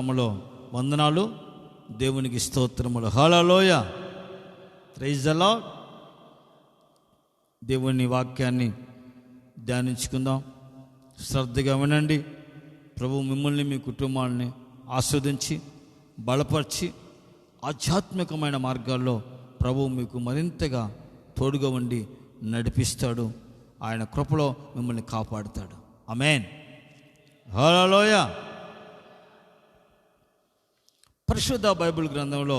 నామములో వందనాలు, దేవునికి స్తోత్రములు. హల్లెలూయా, ప్రైజ్ ది లార్డ్. దేవుని వాక్యాన్ని ధ్యానించుకుందాం. శ్రద్ధగా వినండి. ప్రభు మిమ్మల్ని, మీ కుటుంబాన్ని ఆస్వాదించి బలపరిచి ఆధ్యాత్మికమైన మార్గాల్లో ప్రభు మీకు మరింతగా తోడుగా ఉండి నడిపిస్తాడు. ఆయన కృపలో మిమ్మల్ని కాపాడుతాడు. ఆమేన్. హల్లెలూయా. పరిశుద్ధ బైబిల్ గ్రంథంలో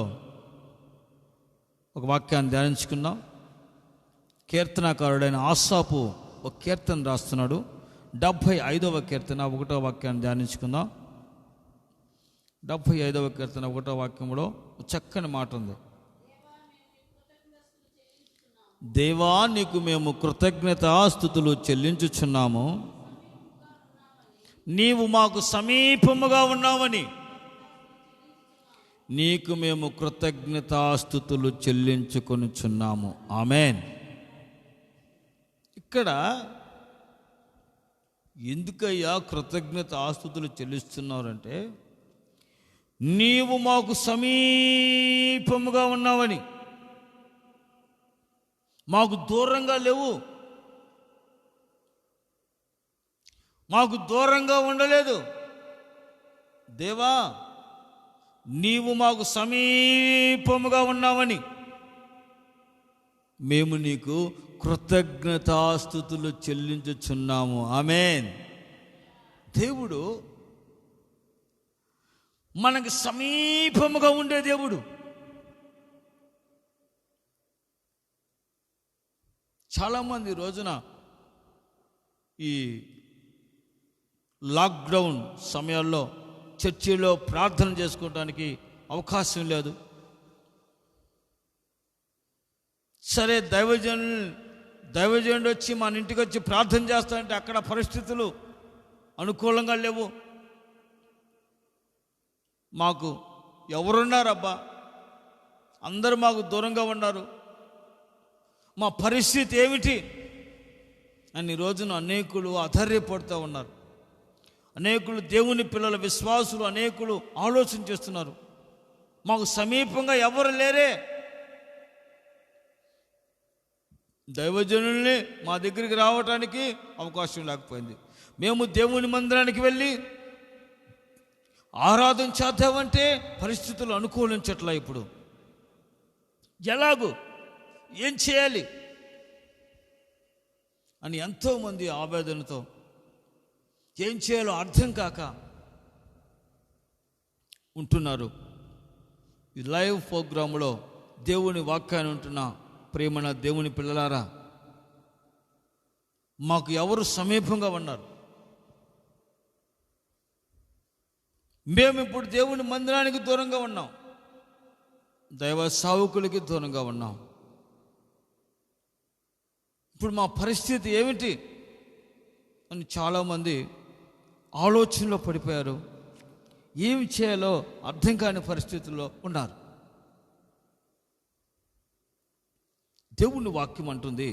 ఒక వాక్యాన్ని ధ్యానించుకుందాం. కీర్తనాకారుడైన ఆసాపు ఒక కీర్తన రాస్తున్నాడు. 75వ కీర్తన 1వ వాక్యాన్ని ధ్యానించుకుందాం. 75వ కీర్తన 1వ వాక్యంలో చక్కని మాట ఉంది. దేవా, నీకు మేము కృతజ్ఞతాస్తుతులు చెల్లించుచున్నాము, నీవు మాకు సమీపముగా ఉన్నావని. నీకు మేము కృతజ్ఞతాస్తుతులు చెల్లించుకొనుచున్నాము. ఆమేన్. ఇక్కడ ఎందుకయ్యా కృతజ్ఞతాస్తుతులు చెల్లిస్తున్నారంటే, నీవు మాకు సమీపముగా ఉన్నావని, మాకు దూరంగా లేవు, మాకు దూరంగా ఉండలేదు. దేవా, నీవు మాకు సమీపముగా ఉన్నావని మేము నీకు కృతజ్ఞతాస్తుతులు చెల్లించుచున్నాము. ఆమేన్. దేవుడు మనకు సమీపముగా ఉండే దేవుడు. చాలామంది రోజున ఈ లాక్డౌన్ సమయాల్లో చర్చిలో ప్రార్థన చేసుకోవడానికి అవకాశం లేదు. సరే, దైవజనుడు వచ్చి మన ఇంటికి వచ్చి ప్రార్థన చేస్తానంటే అక్కడ పరిస్థితులు అనుకూలంగా లేవు. మాకు ఎవరున్నారబ్బా, అందరూ మాకు దూరంగా ఉన్నారు, మా పరిస్థితి ఏమిటి అని రోజున అనేకులు అధైర్యపడుతూ ఉన్నారు. అనేకులు దేవుని పిల్లల విశ్వాసులు అనేకులు ఆలోచన చేస్తున్నారు, మాకు సమీపంగా ఎవరు లేరే. దైవజనుల్ని మా దగ్గరికి రావటానికి అవకాశం లేకపోయింది. మేము దేవుని మందిరానికి వెళ్ళి ఆరాధన చేద్దామంటే పరిస్థితులు అనుకూలించట్లా. ఇప్పుడు ఎలాగూ ఏం చేయాలి అని ఎంతోమంది ఆవేదనతో, ఏం చేయాలో అర్థం కాక ఉంటున్నారు. ఈ లైవ్ ప్రోగ్రాంలో దేవుని వాక్యాన్ని ఉంటున్న ప్రేమన దేవుని పిల్లలారా, మాకు ఎవరు సమీపంగా ఉన్నారు? మేము ఇప్పుడు దేవుని మందిరానికి దూరంగా ఉన్నాం, దైవ సేవకులకి దూరంగా ఉన్నాం. ఇప్పుడు మా పరిస్థితి ఏమిటి అని చాలామంది ఆలోచనలో పడిపోయారు. ఏమి చేయాలో అర్థం కాని పరిస్థితుల్లో ఉన్నారు. దేవుని వాక్యం అంటుంది,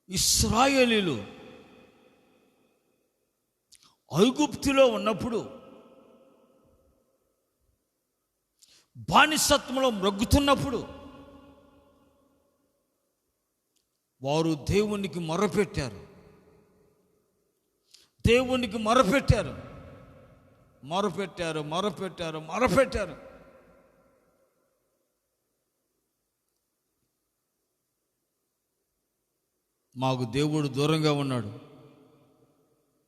ఇశ్రాయేలీలు ఐగుప్తులో ఉన్నప్పుడు బానిసత్వంలో మ్రొగ్గుతున్నప్పుడు వారు దేవునికి మొరపెట్టారు. దేవునికి మొరపెట్టారు, మొరపెట్టారు, మొరపెట్టారు, మొరపెట్టారు. మాకు దేవుడు దూరంగా ఉన్నాడు,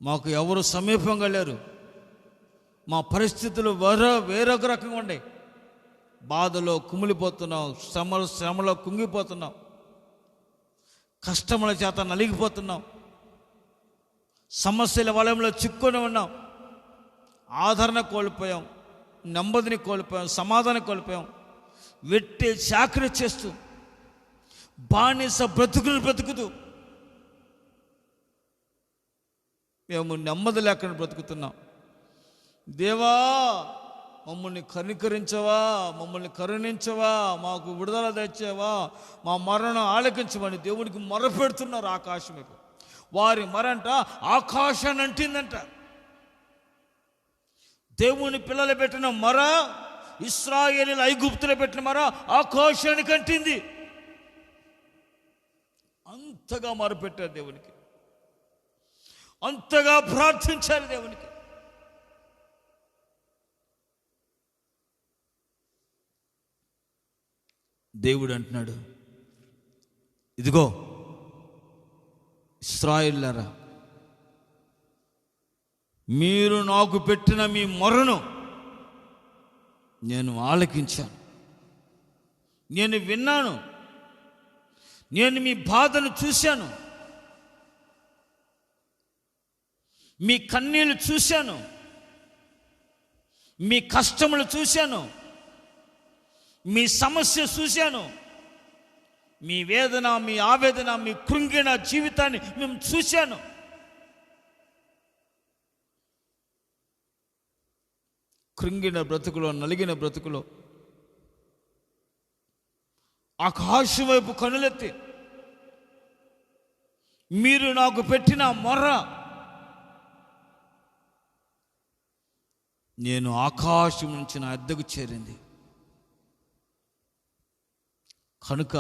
మాకు ఎవరు సమీపంగా లేరు, మా పరిస్థితులు వేరొక రకంగా ఉండే, బాధలో కుమిలిపోతున్నాం, శ్రమలో కుంగిపోతున్నాం, కష్టముల చేత నలిగిపోతున్నాం, సమస్యల వలయంలో చిక్కుని ఉన్నాం, ఆదరణ కోల్పోయాం, నెమ్మదిని కోల్పోయాం, సమాధానం కోల్పోయాం, వెట్టి చాకరీ చేస్తూ బానిస బ్రతుకుతూ మేము నెమ్మది లేకుండా బ్రతుకుతున్నాం. దేవా, మమ్మల్ని కనికరించవా, మమ్మల్ని కరుణించవా, మాకు విడుదల తెచ్చావా, మా మరణం ఆలకించమని దేవునికి మొరపెడుతున్నారు. ఆకాశం వైపు వారి మరంట ఆకాశాన్ని అంటిందంట. దేవుని పిల్లలు పెట్టిన మర, ఇశ్రాయేలీయుల ఐగుప్తులు పెట్టిన మర ఆకాశానికి అంటింది. అంతగా మొరపెట్టారు దేవునికి, అంతగా ప్రార్థించారు దేవునికి. దేవుడు అంటున్నాడు, ఇదిగో ఇశ్రాయేలులారా, మీరు నాకు పెట్టిన మీ మొరను నేను ఆలకించాను, నేను విన్నాను, నేను మీ బాధను చూశాను, మీ కన్నీళ్లు చూశాను, మీ కష్టములు చూశాను, మీ సమస్య చూశాను, మీ వేదన, మీ ఆవేదన, మీ కృంగిన జీవితాన్ని మేము చూశాను. కృంగిన బ్రతుకులో, నలిగిన బ్రతుకులో ఆకాశం వైపు కనులెత్తి మీరు నాకు పెట్టిన మొర్ర నేను ఆకాశం నుంచి నా వద్దకు చేరింది. కనుక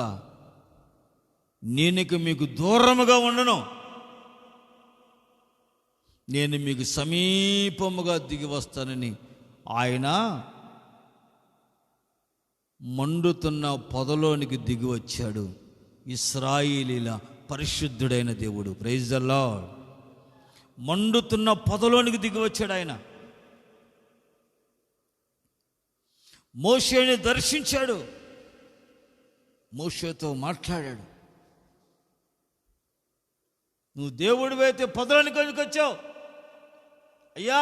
నేనిక మీకు దూరముగా ఉండను, నేను మీకు సమీపముగా దిగి వస్తానని ఆయన మండుతున్న పొదలోనికి దిగి వచ్చాడు. ఇశ్రాయేలీల పరిశుద్ధుడైన దేవుడు. Praise the Lord. మండుతున్న పొదలోనికి దిగి వచ్చాడు ఆయన. మోషేని దర్శించాడు, మోషేతో మాట్లాడాడు. నువ్వు దేవుడివైతే పొదలోనికి ఎందుకు వచ్చావు? అయ్యా,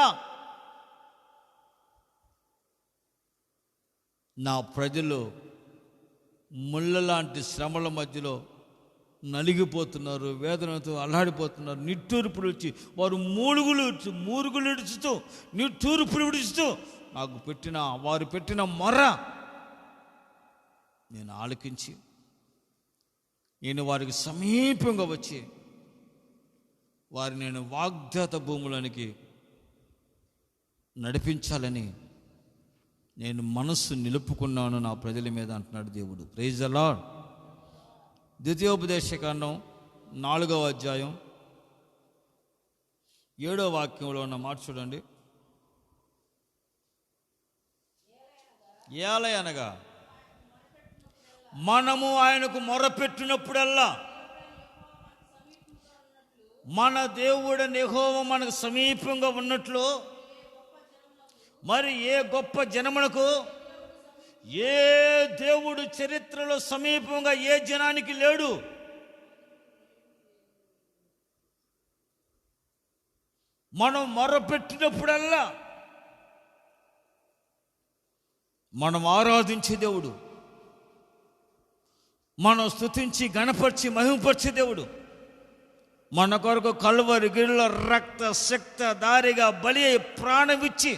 నా ప్రజలు ముళ్ళ లాంటి శ్రమల మధ్యలో నలిగిపోతున్నారు, వేదనతో అల్లాడిపోతున్నారు, నిట్టూర్పులు వచ్చి వారు మూరుగులు ఇడుచుతూ నిట్టూర్పులు విడుచుతూ నాకు వారు పెట్టిన మొర నేను ఆలకించి నేను వారికి సమీపంగా వచ్చి వారిని నేను వాగ్దాత భూములోనికి నడిపించాలని నేను మనస్సు నిలుపుకున్నాను నా ప్రజల మీద అంటున్నాడు దేవుడు. Praise the Lord. ద్వితీయోపదేశకాండం 4వ అధ్యాయం 7వ వాక్యంలో ఉన్న మాట చూడండి. ఏలయనగా మనము ఆయనకు మొరపెట్టినప్పుడల్లా మన దేవుడైన యెహోవా మనకు సమీపంగా ఉన్నట్లు మరి ఏ గొప్ప జనమునకు, ఏ దేవుడు చరిత్రలో సమీపంగా ఏ జనానికి లేడు. మనం మొరపెట్టినప్పుడల్లా మనం ఆరాధించే దేవుడు, మనం స్తుతించి గణపరిచి మహిమపరిచే దేవుడు, మన కొరకు కల్వరి గిరిలో రక్త శక్త దారిగా బలి అయి ప్రాణమిచ్చి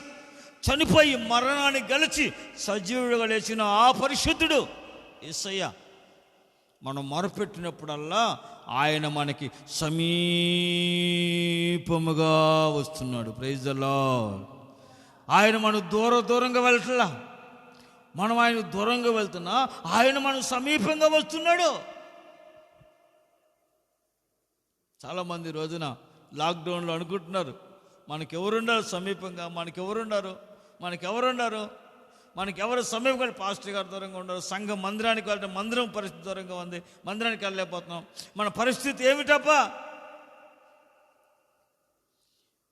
చనిపోయి మరణాన్ని గెలిచి సజీవుడుగా లేచిన ఆ పరిశుద్ధుడు యేసయ్య. మనం మొరపెట్టినప్పుడల్లా ఆయన మనకి సమీపముగా వస్తున్నాడు. Praise the Lord. ఆయన మనం దూరంగా వెళ్ళట్లా, మనం ఆయన దూరంగా వెళ్తున్నా ఆయన మనం సమీపంగా వస్తున్నాడు. చాలామంది రోజున లాక్డౌన్లో అనుకుంటున్నారు మనకెవరున్నారు సమీపంగా, మనకెవరు సమీపంగా. పాస్టర్ గారు దూరంగా ఉన్నారు, సంఘం మందిరానికి వెళ్ళటం, మందిరం పరిస్థితి దూరంగా ఉంది, మందిరానికి వెళ్ళలేకపోతున్నాం. మన పరిస్థితి ఏమిటప్పా?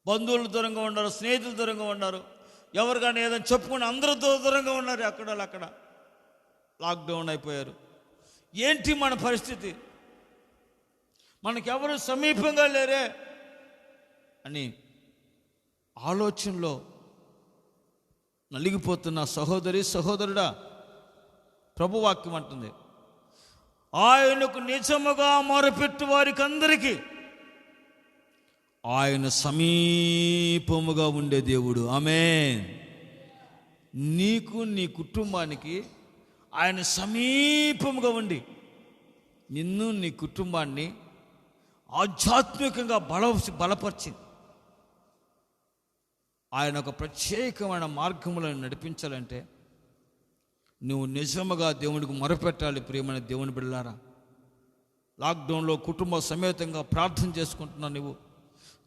బంధువులు దూరంగా ఉన్నారు, స్నేహితులు దూరంగా ఉన్నారు, ఎవరు కానీ ఏదైనా చెప్పుకుని అందరూ దూరంగా ఉన్నారు, అక్కడ లాక్డౌన్ అయిపోయారు. ఏంటి మన పరిస్థితి? మనకెవరు సమీపంగా లేరే అని ఆలోచనలో నలిగిపోతున్న సహోదరి సహోదరుడా, ప్రభువాక్యం అంటుంది, ఆయనకు నిజముగా మొరపెట్టు వారికి అందరికీ ఆయన సమీపముగా ఉండే దేవుడు. ఆమేన్. నీకు నీ కుటుంబానికి ఆయన సమీపముగా ఉండి నిన్ను నీ కుటుంబాన్ని ఆధ్యాత్మికంగా బలపరిచింది. ఆయన ఒక ప్రత్యేకమైన మార్గములను నడిపించాలంటే నువ్వు నిజముగా దేవునికి మొరపెట్టాలి. ప్రియమైన దేవుని బిడ్డలారా, లాక్డౌన్లో కుటుంబ సమేతంగా ప్రార్థన చేసుకుంటున్నావు. నువ్వు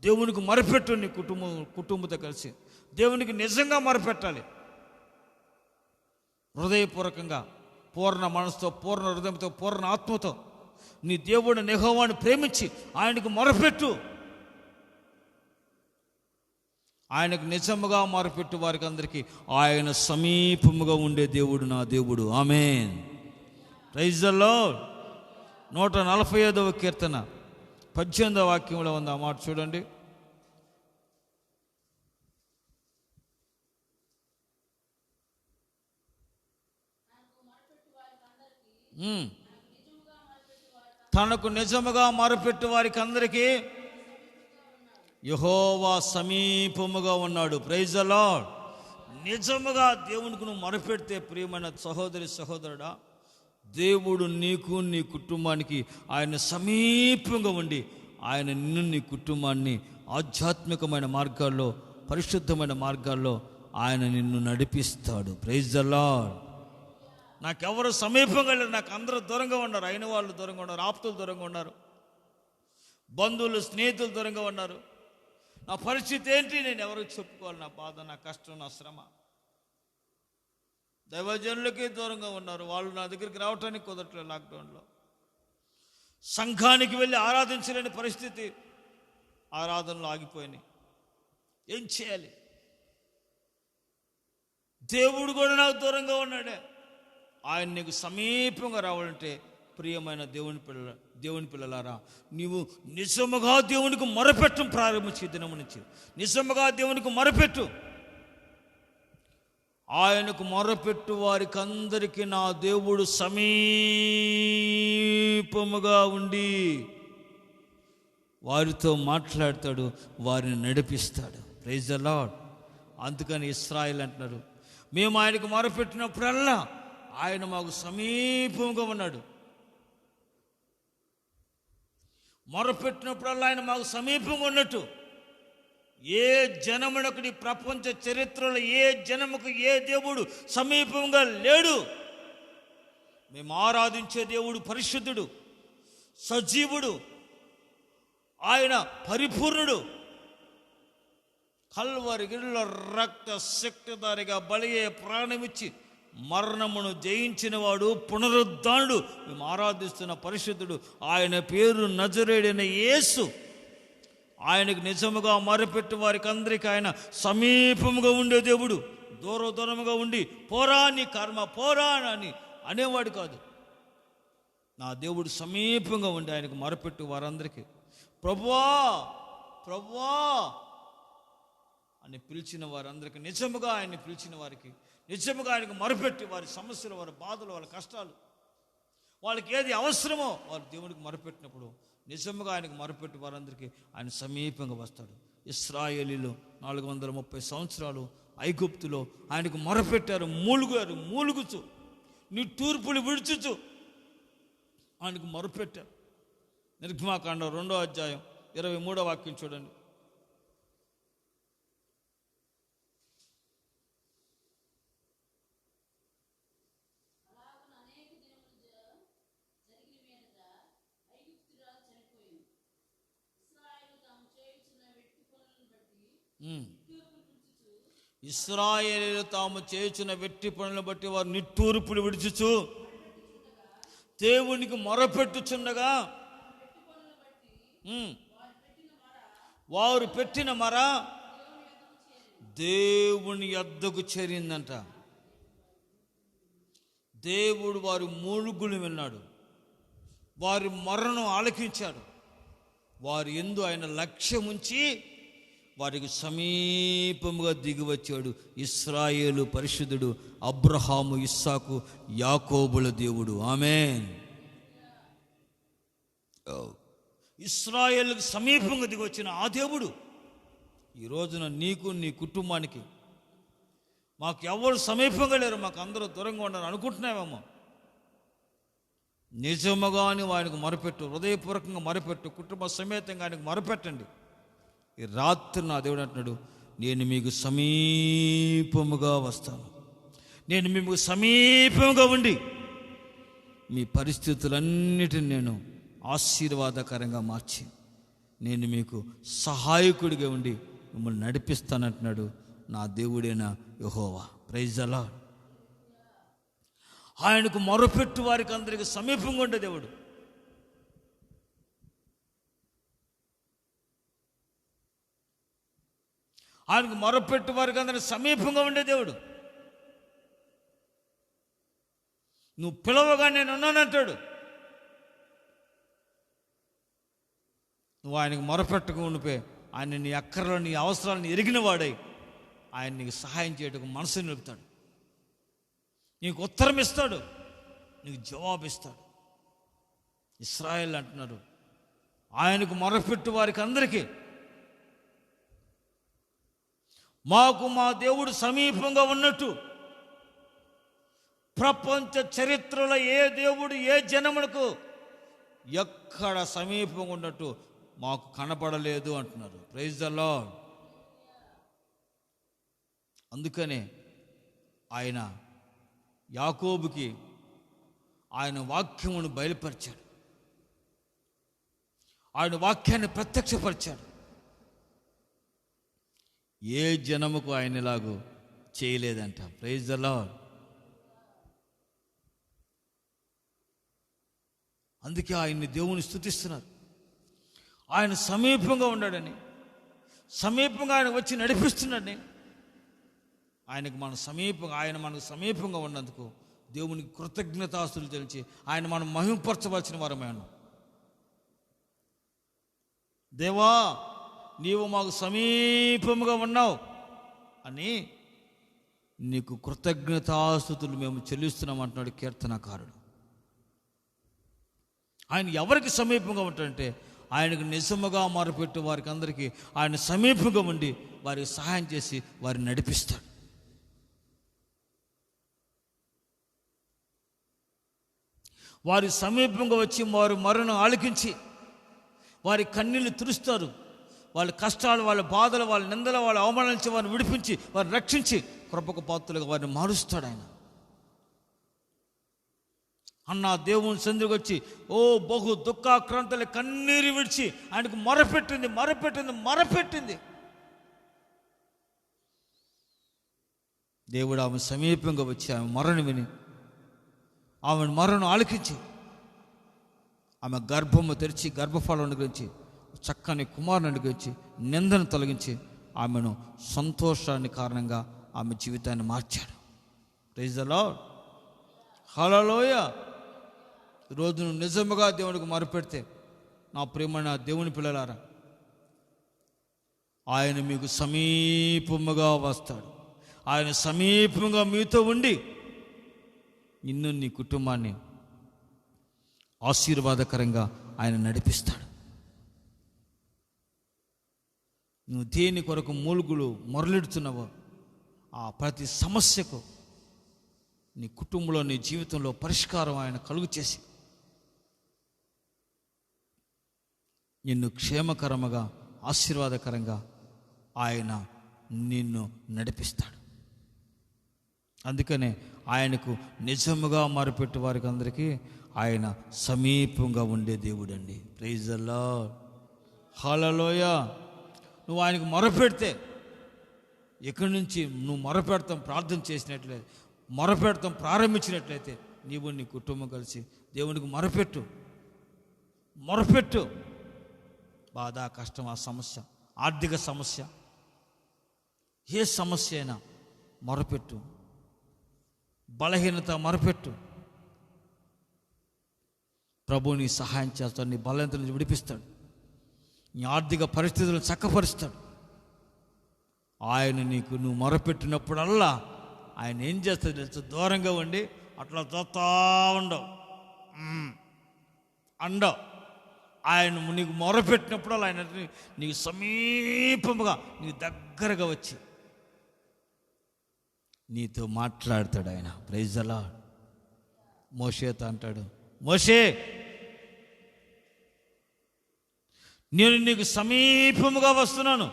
దేవునికి మొరపెట్టు. నీ కుటుంబంతో కలిసి దేవునికి నిజంగా మొరపెట్టాలి. హృదయపూర్వకంగా, పూర్ణ మనసుతో, పూర్ణ హృదయంతో, పూర్ణ ఆత్మతో నీ దేవుడు యెహోవాను ప్రేమించి ఆయనకు మొరపెట్టు. ఆయనకు నిజముగా మొరపెట్టు వారికి అందరికీ ఆయన సమీపముగా ఉండే దేవుడు నా దేవుడు. ఆమేన్. Praise the Lord. 145వ కీర్తన 18వ వాక్యంలో ఉంది ఆ మాట చూడండి. తనకు నిజముగా మొరపెట్టు వారికి అందరికీ యెహోవా సమీపముగా ఉన్నాడు. Praise the Lord. నిజముగా దేవునికి నువ్వు మొరపెడితే ప్రియమైన సహోదరి సహోదరుడా, దేవుడు నీకు నీ కుటుంబానికి ఆయన సమీపంగా ఉండి ఆయన నిన్ను నీ కుటుంబాన్ని ఆధ్యాత్మికమైన మార్గాల్లో, పరిశుద్ధమైన మార్గాల్లో ఆయన నిన్ను నడిపిస్తాడు. Praise the Lord. నాకెవరు సమీపంగా లేరు, నాకు అందరూ దూరంగా ఉన్నారు. అయిన వాళ్ళు దూరంగా ఉన్నారు, ఆప్తులు దూరంగా ఉన్నారు, బంధువులు స్నేహితులు దూరంగా ఉన్నారు. నా పరిస్థితి ఏంటి? నేను ఎవరికి చెప్పుకోవాలి? నా బాధ, నా కష్టం, నా శ్రమ. దైవజనులకి దూరంగా ఉన్నారు, వాళ్ళు నా దగ్గరికి రావటానికి కుదరట్లేదు. లాక్డౌన్లో సంఘానికి వెళ్ళి ఆరాధించలేని పరిస్థితి, ఆరాధనలు ఆగిపోయినాయి. ఏం చేయాలి? దేవుడు కూడా నాకు దూరంగా ఉన్నాడే. ఆయన నీకు సమీపంగా రావాలంటే ప్రియమైన దేవుని పిల్లలారా, నీవు నిజముగా దేవునికి మొరపెట్టు. ప్రారంభించే దినము నుంచి నిజముగా దేవునికి మొరపెట్టు. ఆయనకు మొరపెట్టు వారికి అందరికీ నా దేవుడు సమీపముగా ఉండి వారితో మాట్లాడతాడు, వారిని నడిపిస్తాడు. Praise the Lord. అందుకని ఇశ్రాయేలు అంటున్నారు, మేము ఆయనకు మొరపెట్టినప్పుడల్లా ఆయన మాకు సమీపంగా ఉన్నాడు. మొరపెట్టినప్పుడల్లా ఆయన మాకు సమీపంగా ఉన్నట్టు ఏ జనమునకు ఈ ప్రపంచ చరిత్రలో ఏ జనముకు ఏ దేవుడు సమీపంగా లేడు. మేము ఆరాధించే దేవుడు పరిశుద్ధుడు, సజీవుడు, ఆయన పరిపూర్ణుడు. కల్వరి గిరిలో రక్త శక్తిధారిగా బలియే ప్రాణమిచ్చి మరణమును జయించిన వాడు, పునరుద్ధానుడు, మేము ఆరాధిస్తున్న పరిశుద్ధుడు. ఆయన పేరు నజరేయుడైన యేసు. ఆయనకు నిజముగా మొరపెట్టు వారికి అందరికీ ఆయన సమీపముగా ఉండే దేవుడు. దూరముగా ఉండి పోరా నీ కర్మ పోరా అని అనేవాడు కాదు. నా దేవుడు సమీపంగా ఉండి ఆయనకు మొరపెట్టు వారందరికీ ప్రభువా ప్రభువా అని పిలిచిన వారందరికీ, నిజముగా ఆయన్ని పిలిచిన వారికి, నిజముగా ఆయనకు మొరపెట్టి వారి సమస్యలు, వారి బాధలు, వాళ్ళ కష్టాలు, వాళ్ళకి ఏది అవసరమో వారు దేవునికి మొరపెట్టినప్పుడు నిజముగా ఆయనకు మొరపెట్టి వారందరికీ ఆయన సమీపంగా వస్తాడు. ఇశ్రాయేలీలు 430 సంవత్సరాలు ఐగుప్తులో ఆయనకు మొరపెట్టారు, మూలుగుచు నిట్టూర్పులు విడుచుచు ఆయనకు మొరపెట్టారు. నిర్గమాకాండం 2వ అధ్యాయం 23వ వాక్యం చూడండి. ఇశ్రాయేలీయులు తాము చేయుచున్న వెట్టి పనులను బట్టి వారు నిట్టూర్పులు విడుచుచు దేవునికి మొరపెట్టుచుండగా వారు పెట్టిన మొర దేవుని యొద్దకు చేరిందంట. దేవుడు వారి మూలుగులు విన్నాడు, వారి మొరను ఆలకించాడు. వారి యందు ఆయన లక్ష్యం ఉంచి వారికి సమీపముగా దిగి వచ్చాడు. ఇశ్రాయేలు పరిశుద్ధుడు, అబ్రహాము, ఇస్సాకు, యాకోబుల దేవుడు. ఆమేన్. ఇశ్రాయేలుకు సమీపంగా దిగి వచ్చిన ఆ దేవుడు ఈ రోజున నీకు నీ కుటుంబానికి, మాకు ఎవరు సమీపంగా లేరు, మాకు అందరూ దూరంగా ఉన్నారు అనుకుంటున్నావేమో. నిజముగా నువ్వు ఆయనకు మొరపెట్టు, హృదయపూర్వకంగా మొరపెట్టు, కుటుంబ సమేతంగా ఆయనకు మొరపెట్టండి. ఈ రాత్రి నా దేవుడు అంటున్నాడు, నేను మీకు సమీపముగా వస్తాను. నేను మీకు సమీపముగా ఉండి మీ పరిస్థితులన్నిటిని నేను ఆశీర్వాదకరంగా మార్చి నేను మీకు సహాయకుడిగా ఉండి మిమ్మల్ని నడిపిస్తానంటున్నాడు నా దేవుడైన యెహోవా. Praise the lord. ఆయనకు మొరపెట్టు వారికి అందరికి సమీపంగా ఉండే దేవుడు. ఆయనకు మొరపెట్టు వారికి అందరికి సమీపంగా ఉండే దేవుడు. నువ్వు పిలవగా నేను ఉన్నానంటాడు. నువ్వు ఆయనకు మొరపెట్టకు ఉండిపోయి ఆయన నీ అక్కర్లో నీ అవసరాలను ఎరిగిన వాడై ఆయన నీకు సహాయం చేయడానికి మనసు నిలుపుతాడు, నీకు ఉత్తరం ఇస్తాడు, నీకు జవాబు ఇస్తాడు. ఇశ్రాయేలు అంటున్నారు, ఆయనకు మొరపెట్టు వారికి అందరికీ మాకు మా దేవుడు సమీపంగా ఉన్నట్టు ప్రపంచ చరిత్రలో ఏ దేవుడు ఏ జనములకు ఎక్కడ సమీపంగా ఉన్నట్టు మాకు కనపడలేదు అంటున్నారు. Praise the Lord. అందుకనే ఆయన యాకోబుకి ఆయన వాక్యమును బయలుపరిచాడు, ఆయన వాక్యాన్ని ప్రత్యక్షపరిచాడు. ఏ జనముకు ఆయన ఇలాగూ చేయలేదంట. Praise the lord. అందుకే ఆయన్ని దేవుని స్తుతిస్తున్నారు. ఆయన సమీపంగా ఉన్నాడని, సమీపంగా ఆయన వచ్చి నడిపిస్తున్నాడని, ఆయనకు ఆయన మనకు సమీపంగా ఉన్నందుకు దేవునికి కృతజ్ఞతాస్తులు తెలిసి ఆయన మనం మహిమపరచవలసిన వారమే ఉన్నాం. దేవా నీవు మాకు సమీపముగా ఉన్నావు అని నీకు కృతజ్ఞతాస్తుతులు మేము చెల్లిస్తున్నాం అంటున్నాడు కీర్తనకారుడు. ఆయన ఎవరికి సమీపంగా ఉంటాడంటే ఆయనకు నిజముగా మొరపెట్టు వారికి అందరికీ ఆయన సమీపంగా ఉండి వారికి సహాయం చేసి వారిని నడిపిస్తాడు. వారి సమీపంగా వచ్చి వారు మరణం ఆలకించి వారి కన్నీళ్లు తుడుస్తారు. వాళ్ళ కష్టాలు, వాళ్ళ బాధలు, వాళ్ళ నిందలు, వాళ్ళ అవమానించి వారిని విడిపించి వారిని రక్షించి కృపకు పాత్రలుగా వారిని మారుస్తాడు ఆయన. అన్న దేవుని సందుకు వచ్చి ఓ బహు దుఃఖాక్రాంతులు కన్నీరు విడిచి ఆయనకు మొరపెట్టింది. దేవుడు ఆమె సమీపంగా వచ్చి ఆమె మొరను విని ఆమె మొరను ఆలకించి ఆమె గర్భము తెరిచి గర్భఫలం గురించి చక్కని కుమారుని అనుగ్రహించి నిందను తొలగించి ఆమెను సంతోషాన్ని కారణంగా ఆమె జీవితాన్ని మార్చాడు. Praise the Lord. హల్లెలూయా. ఈరోజు నువ్వు నిజముగా దేవునికి మొరపెడితే నా ప్రియమైన దేవుని పిల్లలారా, ఆయన మీకు సమీపముగా వస్తాడు. ఆయన సమీపంగా మీతో ఉండి నిన్ను నీ కుటుంబాన్ని ఆశీర్వాదకరంగా ఆయన నడిపిస్తాడు. నువ్వు దేని కొరకు మూలుగులు మొరలిడుతున్నావో ఆ ప్రతి సమస్యకు నీ కుటుంబంలో నీ జీవితంలో పరిష్కారం ఆయన కలుగు చేసి నిన్ను క్షేమకరముగా ఆశీర్వాదకరంగా ఆయన నిన్ను నడిపిస్తాడు. అందుకనే ఆయనకు నిజముగా మొరపెట్టు వారికి అందరికీ ఆయన సమీపంగా ఉండే దేవుడండి. Praise the Lord. హల్లెలూయా. నువ్వు ఆయనకు మొరపెడితే ఇక్కడి నుంచి నువ్వు మొరపెడతాం ప్రార్థన చేసినట్లయితే, మొరపెడతాం ప్రారంభించినట్లయితే నీవు నీ కుటుంబం కలిసి దేవునికి మొరపెట్టు. బాధ, కష్టం, ఆ సమస్య, ఆర్థిక సమస్య, ఏ సమస్య అయినా మొరపెట్టు. బలహీనత మొరపెట్టు. ప్రభు నీ సహాయం చేస్తాడు, నీ బలహీనత నుంచి విడిపిస్తాడు, నీ ఆర్థిక పరిస్థితులను చక్కపరుస్తాడు. ఆయన నువ్వు మొరపెట్టినప్పుడల్లా ఆయన ఏం చేస్తాడు తెలుసు? దూరంగా ఉండి అట్లా చూస్తా ఉండవు. ఆయన నీకు మొరపెట్టినప్పుడల్లా ఆయన నీకు సమీపముగా నీకు దగ్గరగా వచ్చి నీతో మాట్లాడతాడు ఆయన. Praise the Lord. మోషేతో అంటాడు, మోషే, నేను నీకు సమీపముగా వస్తున్నాను,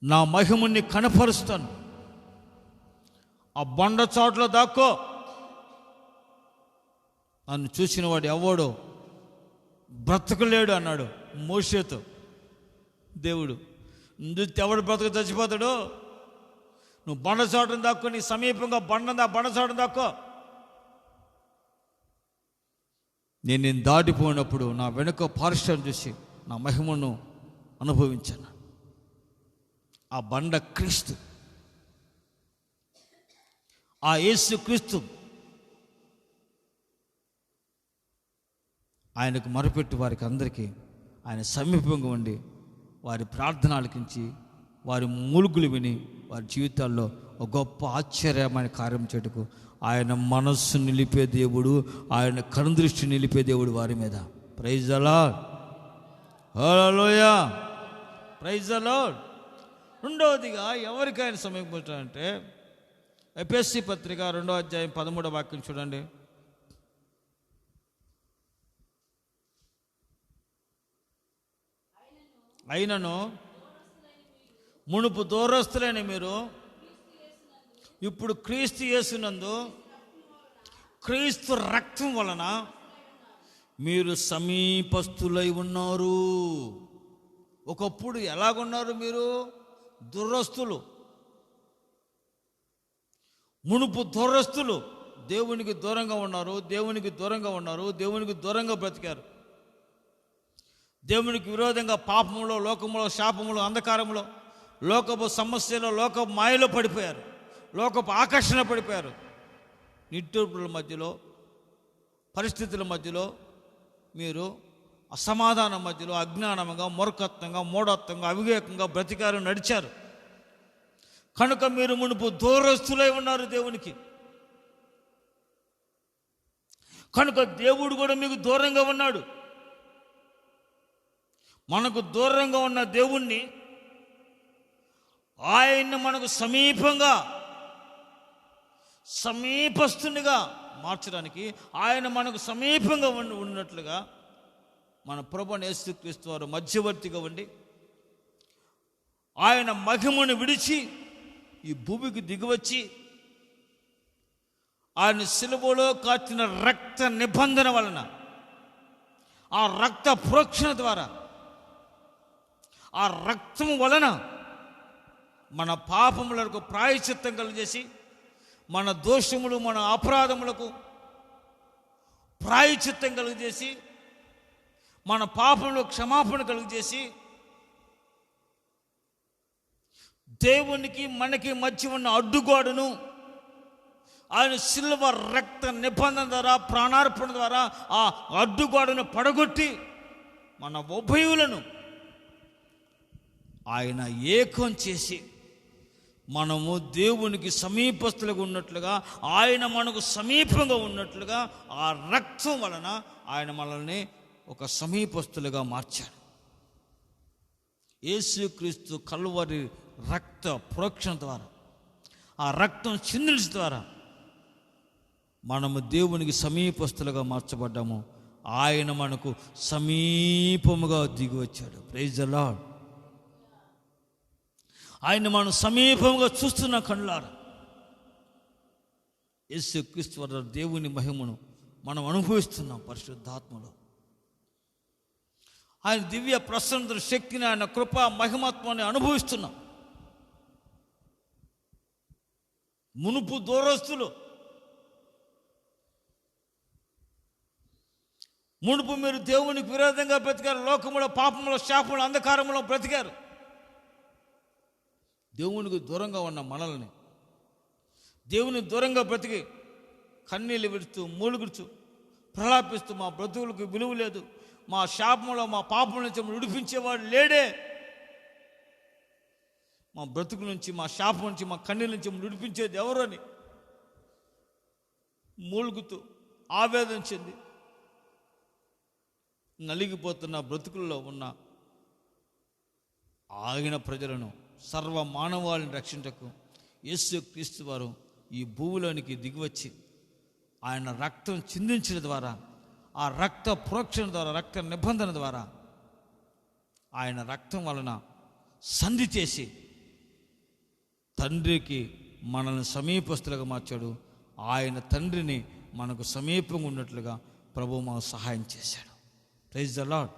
నా మహిమని కనపరుస్తాను, ఆ బండ చాటులో దాక్కో. నన్ను చూసిన వాడు ఎవడో బ్రతకలేడు అన్నాడు మోషేతో దేవుడు. చూస్తే ఎవడు బ్రతక చచ్చిపోతాడు? నువ్వు బండ చాటును దాక్కో, నీ సమీపంగా బండ చాటును దాక్కో. నేను దాటిపోయినప్పుడు నా వెనుక పార్శ్వం చూసి నా మహిమను అనుభవించాను. ఆ బండ క్రీస్తు, ఆ యేసు క్రీస్తు. ఆయనకు మొరపెట్టి వారికి అందరికీ ఆయన సమీపంగా ఉండి వారి ప్రార్థన ఆలకించి వారి మూలుగులు విని వారి జీవితాల్లో ఒక గొప్ప ఆశ్చర్యమైన కార్యం చేటుకు ఆయన మనస్సు నిలిపే దేవుడు, ఆయన కనుదృష్టి నిలిపే దేవుడు వారి మీద. Praise the Lord, hallelujah, praise the Lord. రెండవదిగా ఎవరికి ఆయన సమీపించాలంటే ఎఫెసీ పత్రిక 2వ అధ్యాయం 13వ వాక్యం చూడండి. అయినను మునుపు దూరస్తులైన మీరు ఇప్పుడు క్రీస్తు యేసునందు క్రీస్తు రక్తం వలన మీరు సమీపస్తులై ఉన్నారు. ఒకప్పుడు ఎలాగున్నారు మీరు? దురస్తులు, మునుపు దూరస్తులు, దేవునికి దూరంగా ఉన్నారు, దేవునికి దూరంగా బ్రతికారు. దేవునికి విరోధంగా పాపంలో, లోకములో, శాపములో, అంధకారంలో, లోకపు సమస్యలో, లోకపు మాయలో పడిపోయారు, లోకపు ఆకర్షణ పడిపోయారు. నిట్టూర్పుల మధ్యలో, పరిస్థితుల మధ్యలో మీరు అసమాధానం మధ్యలో అజ్ఞానంగా, మూర్ఖత్వంగా, మూఢత్వంగా, అవివేకంగా బ్రతికారు, నడిచారు. కనుక మీరు మునుపు దూరస్తులై ఉన్నారు దేవునికి. కనుక దేవుడు కూడా మీకు దూరంగా ఉన్నాడు. మనకు దూరంగా ఉన్న దేవుణ్ణి ఆయన్ని మనకు సమీపస్తునిగా మార్చడానికి, ఆయన మనకు సమీపంగా ఉన్నట్లుగా మన ప్రభువైన యేసుక్రీస్తు వారు మధ్యవర్తిగా ఉండి ఆయన మహిమను విడిచి ఈ భూమికి దిగివచ్చి ఆయన శిలువలో కాచిన రక్త నిబంధన వలన, ఆ రక్త ప్రోక్షణ ద్వారా, ఆ రక్తం వలన మన పాపములకు ప్రాయశ్చిత్తం కలిగజేసి, మన దోషములు, మన అపరాధములకు ప్రాయశ్చిత్తం కలిగజేసి, మన పాపములకు క్షమాపణ కలిగజేసి, దేవునికి మనకి మధ్య ఉన్న అడ్డుగోడను ఆయన శిలువ రక్త నిబంధన ద్వారా, ప్రాణార్పణ ద్వారా ఆ అడ్డుగోడను పడగొట్టి మన ఉభయులను ఆయన ఏకం చేసి మనము దేవునికి సమీపస్తులుగా ఉన్నట్లుగా, ఆయన మనకు సమీపంగా ఉన్నట్లుగా ఆ రక్తం వలన ఆయన మనల్ని ఒక సమీపస్తులుగా మార్చాడు. యేసుక్రీస్తు కల్వరి రక్త ప్రోక్షణ ద్వారా, ఆ రక్తం చిందించడం ద్వారా మనము దేవునికి సమీపస్తులుగా మార్చబడ్డాము. ఆయన మనకు సమీపముగా దిగి వచ్చాడు. Praise the Lord. ఆయన మనం సమీపంగా చూస్తున్న కళ్ళారా. యేసుక్రీస్తు వారి దేవుని మహిమను మనం అనుభవిస్తున్నాం పరిశుద్ధాత్మలో. ఆయన దివ్య ప్రసన్నత శక్తిని, ఆయన కృప మహిమత్వాన్ని అనుభవిస్తున్నాం. మునుపు దూరస్తులు, మునుపు మీరు దేవునికి విరోధంగా బ్రతికారు, లోకములో, పాపములో, శాపములో, అంధకారంలో బ్రతికారు. దేవునికి దూరంగా ఉన్న మనల్ని, దేవునికి దూరంగా బ్రతికి కన్నీళ్ళు విడుతూ, మూలుగుడుతూ, ప్రలాపిస్తూ, మా బ్రతుకులకు విలువ లేదు, మా శాపంలో, మా పాపం నుంచి విడిపించేవాడు లేడే, మా బ్రతుకు నుంచి, మా శాపం నుంచి, మా కన్నీళ్ళ నుంచి విడిపించేది ఎవరు అని మూలుగుతూ ఆవేదన చెంది నలిగిపోతున్న బ్రతుకుల్లో ఉన్న ఆగిన ప్రజలను, సర్వ మానవాళిని రక్షించకు యేసుక్రీస్తు వారు ఈ భూమిలోనికి దిగివచ్చి ఆయన రక్తం చిందించడం ద్వారా, ఆ రక్త ప్రోక్షణ ద్వారా, రక్త నిబంధన ద్వారా, ఆయన రక్తం వలన సంధి చేసి తండ్రికి మనల్ని సమీపస్తులుగా మార్చాడు. ఆయన తండ్రిని మనకు సమీపంగా ఉన్నట్లుగా ప్రభువు మనకు సహాయం చేశాడు. Praise the Lord.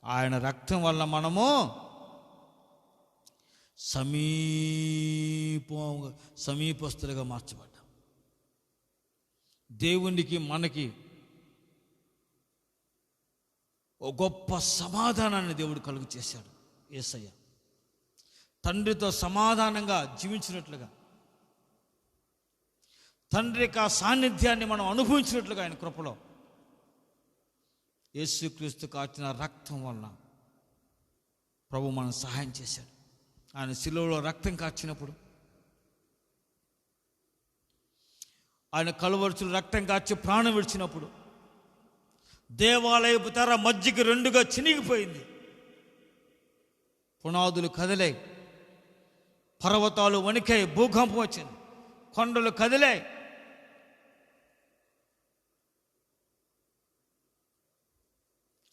ఆయన రక్తం వల్ల మనము సమీపస్తులుగా మార్చబడ్డాం. దేవునికి మనకి ఒక గొప్ప సమాధానాన్ని దేవుడు కలుగు చేశాడు. యేసయ్య తండ్రితో సమాధానంగా జీవించినట్లుగా, తండ్రికి ఆ సాన్నిధ్యాన్ని మనం అనుభవించినట్లుగా ఆయన కృపలో యేసుక్రీస్తు కాచిన రక్తం వలన ప్రభు మనం సహాయం చేశాడు. ఆయన శిలువలో రక్తం కార్చినప్పుడు, ఆయన కలువరుచులు రక్తం కార్చి ప్రాణం విడిచినప్పుడు దేవాలయపు తెర మధ్యకి రెండుగా చినిగిపోయింది. పునాదులు కదిలాయి, పర్వతాలు వణికాయి, భూకంపం వచ్చింది, కొండలు కదిలాయి.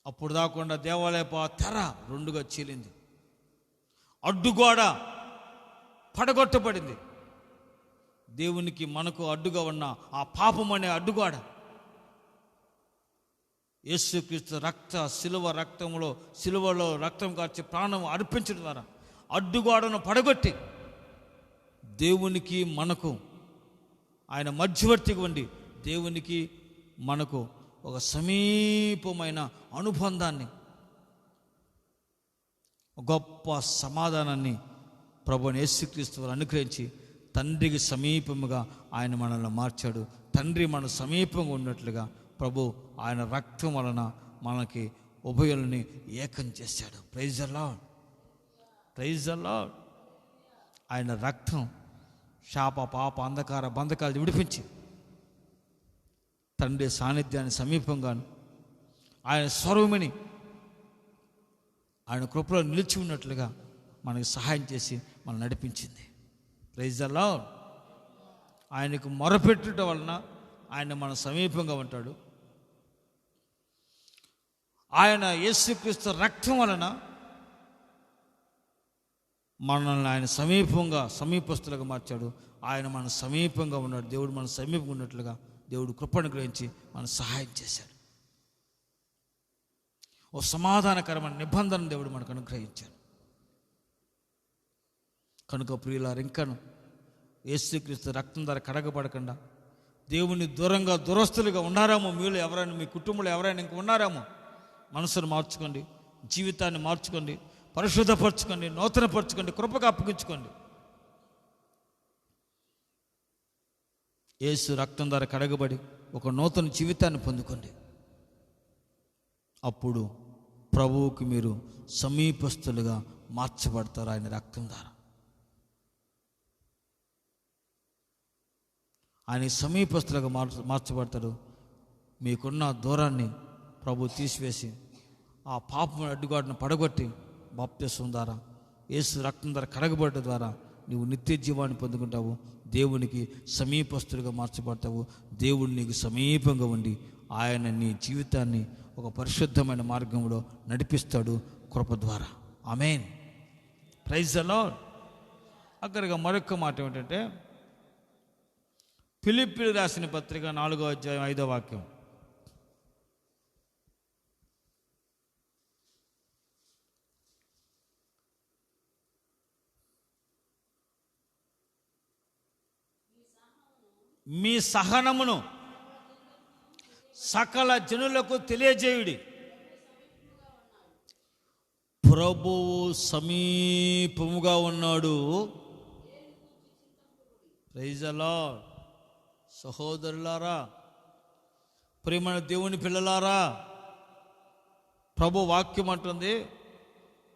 అప్పుడు దాకుండా దేవాలయపు ఆ తెర రెండుగా చీలింది. అడ్డుగోడ పడగొట్టబడింది. దేవునికి మనకు అడ్డుగా ఉన్న ఆ పాపం అనే అడ్డుగోడ యేసుక్రీస్తు శిలువలో రక్తం కార్చి ప్రాణం అర్పించడం ద్వారా అడ్డుగోడను పడగొట్టి దేవునికి మనకు ఆయన మధ్యవర్తిగా ఉండి దేవునికి మనకు ఒక సమీపమైన అనుబంధాన్ని, గొప్ప సమాధానాన్ని ప్రభువుని యేసుక్రీస్తు వారు అనుగ్రహించి తండ్రికి సమీపముగా ఆయన మనల్ని మార్చాడు. తండ్రి మన సమీపంగా ఉన్నట్లుగా ప్రభు ఆయన రక్తం వలన మనకి ఉభయుల్ని ఏకం చేశాడు. Praise the Lord, praise the Lord. ఆయన రక్తం శాప పాప అంధకార బంధకాలు విడిపించి తండ్రి సాన్నిధ్యాన్ని సమీపంగాను, ఆయన స్వరూపిణి ఆయన కృపలో నిలిచి ఉన్నట్లుగా మనకి సహాయం చేసి మనం నడిపించింది. Praise the Lord. ఆయనకు మొరపెట్టుట వలన ఆయన మన సమీపంగా ఉంటాడు. ఆయన యేసుక్రీస్తు రక్తం వలన మనల్ని ఆయన సమీపస్తులుగా మార్చాడు. ఆయన మన సమీపంగా ఉన్నాడు. దేవుడు మన సమీపంగా ఉన్నట్లుగా దేవుడు కృపను గ్రహించి మన సహాయం చేశాడు. ఓ సమాధానకరమైన నిబంధన దేవుడు మనకు అనుగ్రహించాడు. కనుక ప్రియులారా, ఇంకను యేసుక్రీస్తు రక్తం ద్వారా కడగబడకుండా దేవుని దూరంగా దురస్తులుగా ఉన్నారేమో, మీలో ఎవరైనా, మీ కుటుంబంలో ఎవరైనా ఇంక ఉన్నారేమో, మనసును మార్చుకోండి, జీవితాన్ని మార్చుకోండి, పరిశుద్ధపరచుకోండి, నూతనపరచుకోండి, కృపగా అప్పగించుకోండి. యేసు రక్తం ద్వారా కడగబడి ఒక నూతన జీవితాన్ని పొందుకోండి. అప్పుడు ప్రభువుకి మీరు సమీపస్తులుగా మార్చబడతారు. ఆయన రక్తం ద్వారా ఆయన సమీపస్తులుగా మార్చబడతాడు. మీకున్న దూరాన్ని ప్రభు తీసివేసి ఆ పాపం అడ్డుగాడిని పడగొట్టి బాప్తిస్మం ద్వారా, యేసు రక్తం ద్వారా కడగబడటం ద్వారా నువ్వు నిత్య జీవాన్ని పొందుకుంటావు. దేవునికి సమీపస్తులుగా మార్చబడతావు. దేవుడు నీకు సమీపంగా ఉండి ఆయన నీ జీవితాన్ని ఒక పరిశుద్ధమైన మార్గంలో నడిపిస్తాడు కృప ద్వారా. ఆమేన్. Praise the Lord. అక్కడిగా మరొక మాట ఏమిటంటే, ఫిలిప్పీయులు రాసిన పత్రిక 4వ అధ్యాయం 5వ వాక్యం. మీ సహనమును సకల జనులకు తెలియజేయుడి. ప్రభువు సమీపముగా ఉన్నాడు. Praise the Lord. సహోదరులారా, ప్రియమైన దేవుని పిల్లలారా, ప్రభు వాక్యం అంటుంది,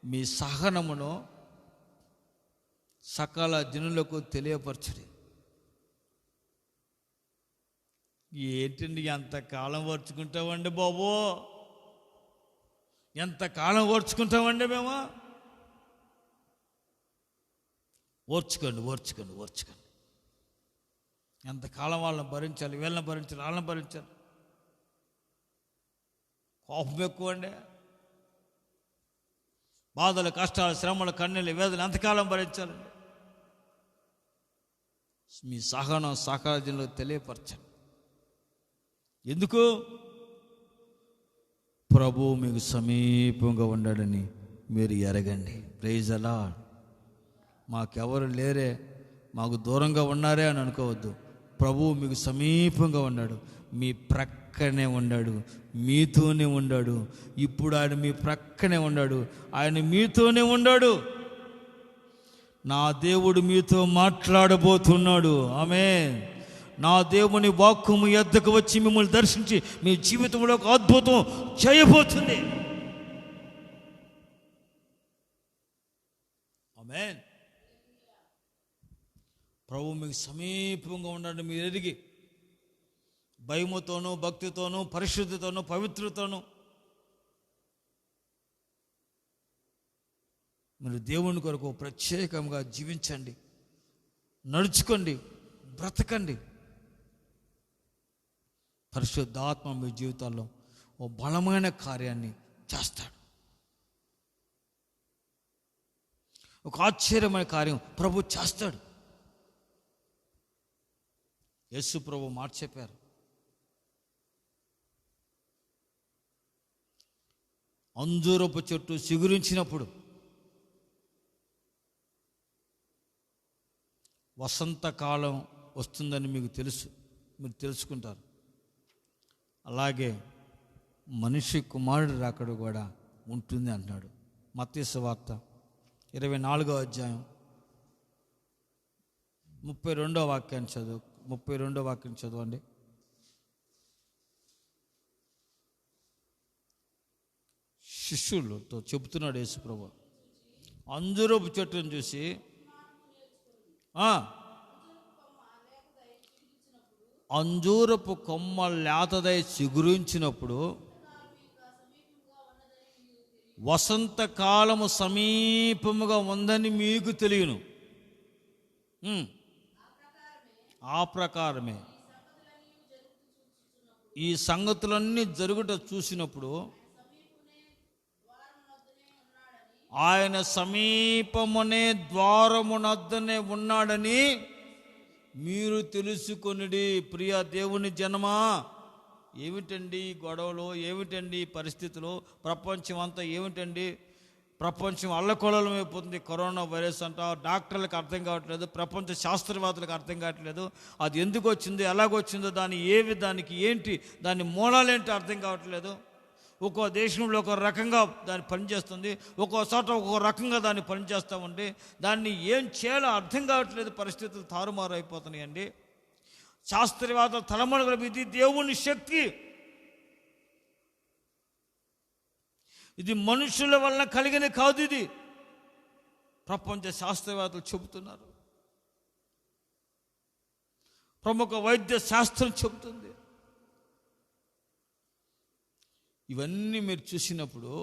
మీ సహనమును సకల జనులకు తెలియపరచుడి. ఏంటండి, ఎంతకాలం ఓర్చుకుంటామండి బాబు, ఎంతకాలం ఓర్చుకుంటామండి మేము? ఓర్చుకోండి. ఎంతకాలం వాళ్ళని భరించాలి, వీళ్ళని భరించాలి, వాళ్ళని భరించాలి. కోపం ఎక్కువ అండి. బాధలు, కష్టాలు, శ్రమలు, కన్నీళ్ళు, వేదనలు ఎంతకాలం భరించాలండి? మీ సహనం సహజంలో తెలియపరచండి. ఎందుకు? ప్రభువు మీకు సమీపంగా ఉన్నాడని మీరు ఎరగండి. Praise the Lord. మాకెవరు లేరే, మాకు దూరంగా ఉన్నారే అని అనుకోవద్దు. ప్రభువు మీకు సమీపంగా ఉన్నాడు, మీ ప్రక్కనే ఉన్నాడు, మీతోనే ఉన్నాడు. ఇప్పుడు ఆయన మీ ప్రక్కనే ఉన్నాడు, ఆయన మీతోనే ఉన్నాడు. నా దేవుడు మీతో మాట్లాడబోతున్నాడు. ఆమేన్. నా దేవుని వాక్యము యొద్దకు వచ్చి మిమ్మల్ని దర్శించి మీ జీవితంలో ఒక అద్భుతం చేయబోతుంది. ఆమేన్. ప్రభు మీకు సమీపంగా ఉన్నాడు మీరు ఎరిగి, భయముతోనూ, భక్తితోనూ, పరిశుద్ధితోనూ, పవిత్రతోనూ మీరు దేవుని కొరకు ప్రత్యేకంగా జీవించండి, నడుచుకోండి, బ్రతకండి. పరిశుద్ధాత్మ మీ జీవితాల్లో ఓ బలమైన కార్యాన్ని చేస్తాడు. ఒక ఆశ్చర్యమైన కార్యం ప్రభు చేస్తాడు. యేసు ప్రభు మాట చెప్పారు, అంజూరపు చెట్టు చిగురించినప్పుడు వసంతకాలం వస్తుందని మీకు తెలుసు, మీరు తెలుసుకుంటారు. అలాగే మనిషి కుమారుడు రాకడ కూడా ఉంటుంది అంటున్నాడు. మత్తయి సువార్త 24వ అధ్యాయం 32వ వాక్యాన్ని చదవండి. శిష్యులతో చెబుతున్నాడు యేసు ప్రభు, అంజూరపు చెట్టును చూసి అంజూరపు కొమ్మ లేతదై చిగురించినప్పుడు వసంతకాలము సమీపముగా ఉందని మీకు తెలియను. ఆ ప్రకారమే ఈ సంగతులన్నీ జరుగుట చూసినప్పుడు ఆయన సమీపమునే ద్వారమునద్దనే ఉన్నాడని మీరు తెలుసుకొనిడి. ప్రియ దేవుని జనమా, ఏమిటండి గొడవలు, ఏమిటండి పరిస్థితులు, ప్రపంచం అంతా ఏమిటండి? ప్రపంచం అల్లకొల్లమైపోతుంది. కరోనా వైరస్ అంట, డాక్టర్లకు అర్థం కావట్లేదు, ప్రపంచ శాస్త్రవేత్తలకు అర్థం కావట్లేదు. అది ఎందుకు వచ్చిందో, ఎలాగొచ్చిందో, దానికి ఏంటి, దాని మూలాలేంటి అర్థం కావట్లేదు. ఒక్కో దేశంలో ఒక రకంగా దాన్ని పనిచేస్తుంది, ఒక్కో చోట ఒక్కో రకంగా దాన్ని పనిచేస్తూ ఉండి దాన్ని ఏం చేయాలో అర్థం కావట్లేదు. పరిస్థితులు తారుమారు అయిపోతున్నాయండి. శాస్త్రవేత్తల తలమునగల ఇది దేవుని శక్తి, ఇది మనుషుల వలన కలిగిన కాదు. ఇది ప్రపంచ శాస్త్రవేత్తలు చెబుతున్నారు, ప్రముఖ వైద్య శాస్త్రం చెబుతుంది. ఇవన్నీ మీరు చూసినప్పుడు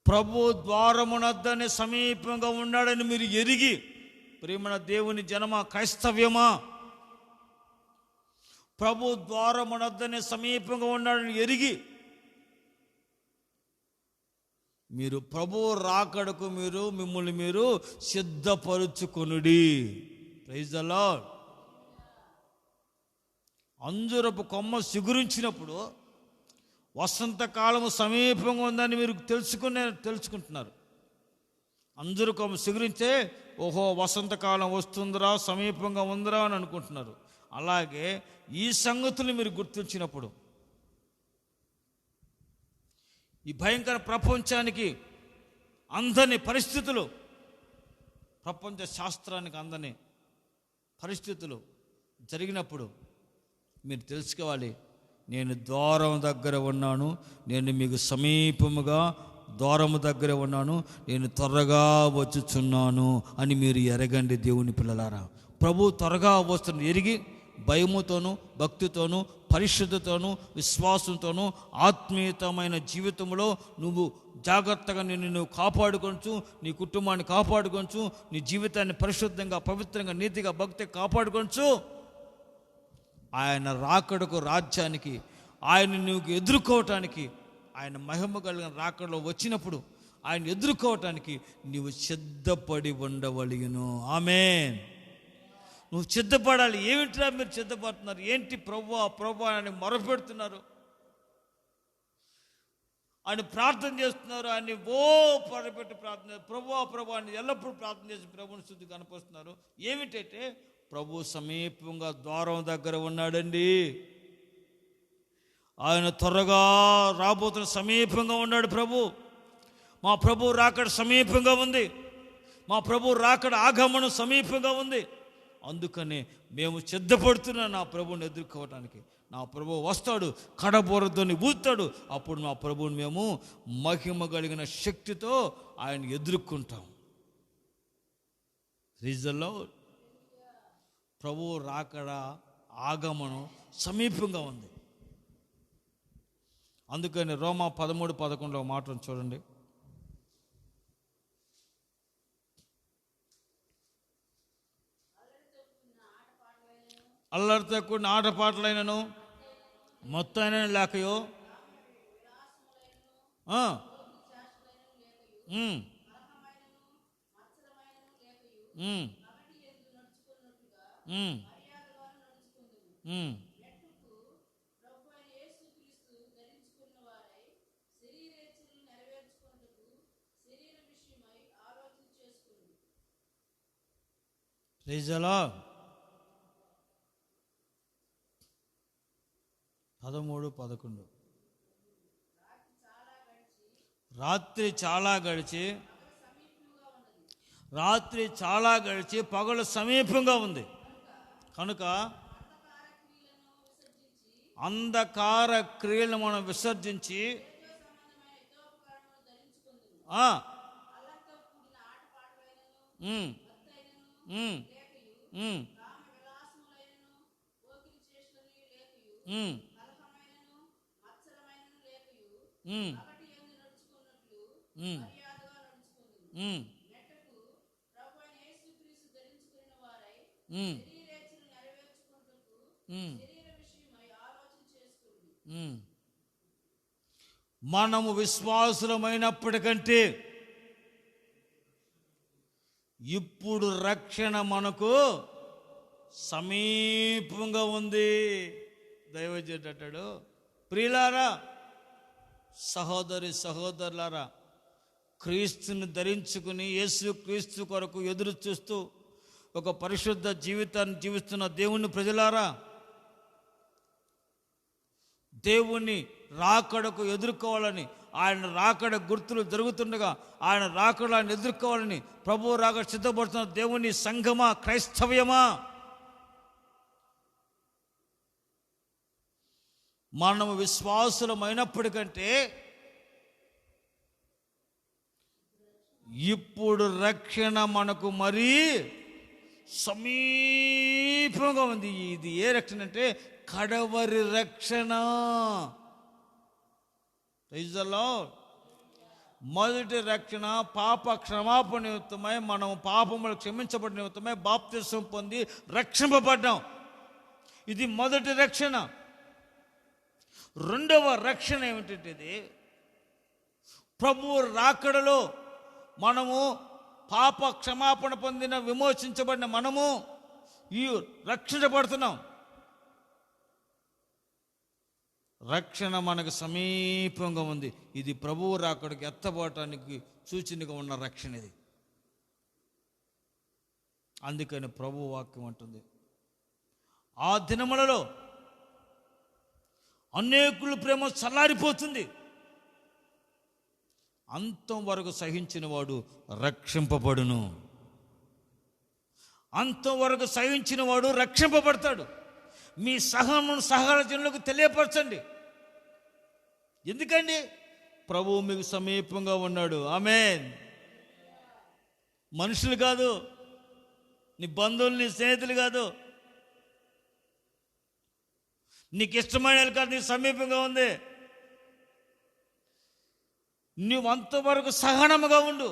ప్రభు ద్వారమునద్దనే సమీపంగా ఉన్నాడని మీరు ఎరిగి, ప్రియమైన దేవుని జనమా, క్రైస్తవ్యమా, ప్రభు ద్వారమునద్దనే సమీపంగా ఉన్నాడని ఎరిగి మీరు ప్రభు రాకడకు మిమ్మల్ని మీరు సిద్ధపరుచుకొనుడి. Praise the lord. అంజూరపు కొమ్మ చిగురించినప్పుడు వసంతకాలము సమీపంగా ఉందని మీరు తెలుసుకుంటున్నారు. అంజూరు కొమ్మ చిగురించే ఓహో వసంతకాలం వస్తుందిరా, సమీపంగా ఉందిరా అని అనుకుంటున్నారు. అలాగే ఈ సంగతులు మీరు గుర్తించినప్పుడు ఈ భయంకర ప్రపంచానికి అందని పరిస్థితులు, ప్రపంచ శాస్త్రానికి అందని పరిస్థితులు జరిగినప్పుడు మీరు తెలుసుకోవాలి, నేను ద్వారం దగ్గర ఉన్నాను, నేను మీకు సమీపముగా ద్వారము దగ్గర ఉన్నాను, నేను త్వరగా వచ్చుచున్నాను అని మీరు ఎరగండి. దేవుని పిల్లలారా, ప్రభు త్వరగా వస్తున్న ఎరిగి భయముతోనూ భక్తితోనూ పరిశుద్ధతోనూ విశ్వాసంతోనూ ఆత్మీయతమైన జీవితంలో నువ్వు జాగ్రత్తగా నువ్వు కాపాడుకొనచ్చు, నీ కుటుంబాన్ని కాపాడుకొనచ్చు, నీ జీవితాన్ని పరిశుద్ధంగా పవిత్రంగా నీతిగా భక్తిగా కాపాడుకొనచ్చు. ఆయన రాకడకు రాజ్యానికి ఆయన నువ్వు ఎదుర్కోవటానికి, ఆయన మహిమ కలిగిన రాకడలో వచ్చినప్పుడు ఆయన ఎదుర్కోవటానికి నీవు సిద్ధపడి ఉండవలెను. ఆమేన్. నువ్వు సిద్ధపడాలి. ఏమిట్రా మీరు సిద్ధపడుతున్నారు? ఏంటి ప్రభువా ప్రభువా అని మొరపెడుతున్నారు, ఆయన ప్రార్థన చేస్తున్నారు, ఆయన పరపెట్టి ప్రార్థన ప్రభువా ప్రభు అని ఎల్లప్పుడూ ప్రార్థన చేసి ప్రభుని స్తుతి కనపరుస్తున్నారు. ఏమిటంటే ప్రభు సమీపంగా ద్వారం దగ్గర ఉన్నాడండి. ఆయన త్వరగా రాబోతున్న సమీపంగా ఉన్నాడు ప్రభు. మా ప్రభు రాకడ సమీపంగా ఉంది. మా ప్రభు రాకడ ఆగమనం సమీపంగా ఉంది. అందుకనే మేము సిద్ధపడుతున్నాం నా ప్రభుని ఎదుర్కోవటానికి. నా ప్రభు వస్తాడు, కడబోరతోని ఊతాడు. అప్పుడు నా ప్రభుని మేము మహిమ కలిగిన శక్తితో ఆయన ఎదుర్కొంటాం. రీజన్లో ప్రభు రాకడ ఆగమనం సమీపంగా ఉంది. అందుకని రోమా 13:11 మాటను చూడండి. అల్లరితో కూడిన ఆటపాటలైనను మొత్తం లేకయో రీజలో 13:11 రాత్రి చాలా గడిచి పగలు సమీపంగా ఉంది కనుక అంధకార క్రియలను మనం విసర్జించి మనము విశ్వాసులమైనప్పటికంటే ఇప్పుడు రక్షణ మనకు సమీపంగా ఉంది. దైవజనుడు అంటాడు, ప్రియులారా సహోదరులారా, క్రీస్తుని ధరించుకుని యేసు క్రీస్తు కొరకు ఎదురు చూస్తూ ఒక పరిశుద్ధ జీవితాన్ని జీవిస్తున్న దేవుని ప్రజలారా, దేవుని రాకడకు ఎదుర్కోవాలని, ఆయన రాకడ గుర్తులు జరుగుతుండగా ఆయన రాకడాన్ని ఎదుర్కోవాలని ప్రభువు రాకడ సిద్ధపడుతున్న దేవుని సంఘమా, క్రైస్తవ్యమా, మనము విశ్వాసులమైనప్పటికంటే ఇప్పుడు రక్షణ మనకు మరీ సమీపంగా ఉంది. ఇది ఏ రక్షణ అంటే కడవరి రక్షణ. మొదటి రక్షణ పాప క్షమాపణ నిమిత్తమై, మనం పాపములు క్షమించబడిన నిమిత్తమై బాప్తిసం పొంది రక్షింపబడ్డాం. ఇది మొదటి రక్షణ. రెండవ రక్షణ ఏమిటంటే ప్రభువు రాకడలో మనము పాప క్షమాపణ పొందిన విమోచించబడిన మనము ఈ రక్షించబడుతున్నాం. రక్షణ మనకు సమీపంగా ఉంది. ఇది ప్రభువు రాకడికి ఎత్తబడటానికి సూచనగా ఉన్న రక్షణ ఇది. అందుకని ప్రభువు వాక్యం అంటుంది, ఆ దినములలో అనేకుల ప్రేమ చల్లారిపోతుంది, అంతం వరకు సహించిన వాడు రక్షింపబడును. అంతం వరకు సహించిన వాడు రక్షింపబడతాడు. మీ సహజనులకు తెలియపరచండి. ఎందుకండి? ప్రభువు మీకు సమీపంగా ఉన్నాడు. ఆమేన్. మనుషులు కాదు, నీ బంధువులు, నీ స్నేహితులు కాదు, నీకు ఇష్టమైన కాదు, నీ సమీపంగా ఉంది. నువ్వు అంతవరకు సహనముగా ఉండు.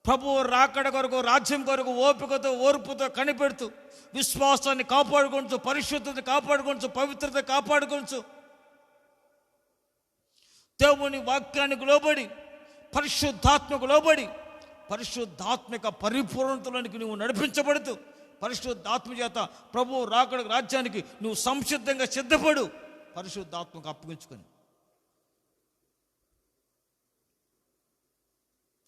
ప్రభువు రాకడ కొరకు, రాజ్యం కొరకు ఓపికతో, ఓర్పుతో కనిపెడుతూ, విశ్వాసాన్ని కాపాడుకోవచ్చు, పరిశుద్ధత కాపాడుకోవచ్చు, పవిత్రత కాపాడుకోవచ్చు. దేవుని వాక్యానికి లోబడి, పరిశుద్ధాత్మకు లోబడి, పరిశుద్ధాత్మిక పరిపూర్ణతలోనికి నువ్వు నడిపించబడుతూ, పరిశుద్ధాత్మ చేత ప్రభువు రాకడ రాజ్యానికి నువ్వు సంసిద్ధంగా సిద్ధపడు. పరిశుద్ధాత్మకు అప్పగించుకొని.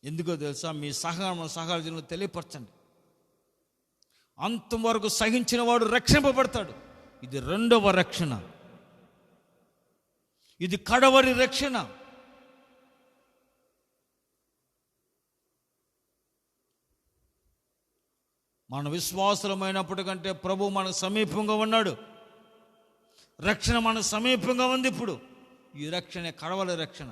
ఎందుకో తెలుసా? మీ సహజీవులను తెలియపరచండి. అంతవరకు సహించిన వాడు రక్షింపబడతాడు. ఇది రెండవ రక్షణ, ఇది కడవరి రక్షణ. మన విశ్వాసులమైనప్పటికంటే ప్రభు మనకు సమీపంగా ఉన్నాడు. రక్షణ మన సమీపంగా ఉంది. ఇప్పుడు ఈ రక్షణ కడవలి రక్షణ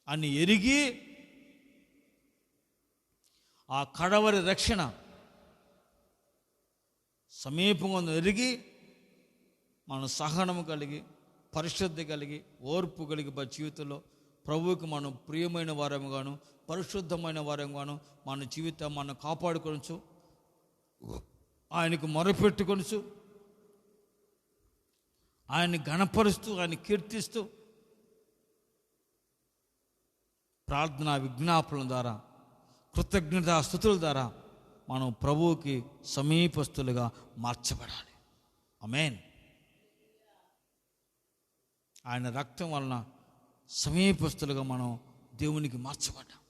అని ఎరిగి, ఆ కడవరి రక్షణ సమీపంగా ఎరిగి, మన సహనము కలిగి, పరిశుద్ధి కలిగి, ఓర్పు కలిగి జీవితంలో ప్రభువుకి మనం ప్రియమైన వారముగాను, పరిశుద్ధమైన వారంగాను మన జీవితం మనం కాపాడుకొనచ్చు, ఆయనకు మొరపెట్టుకొనచ్చు, ఆయన్ని గణపరుస్తూ, ఆయన కీర్తిస్తూ, ప్రార్థన విజ్ఞాపనల ద్వారా, కృతజ్ఞతా స్తుతుల ద్వారా మనం ప్రభువుకి సమీపస్తులుగా మార్చబడాలి. ఆమేన్. ఆయన రక్తం వలన సమీపస్తులుగా మనం దేవునికి మార్చబడ్డాం.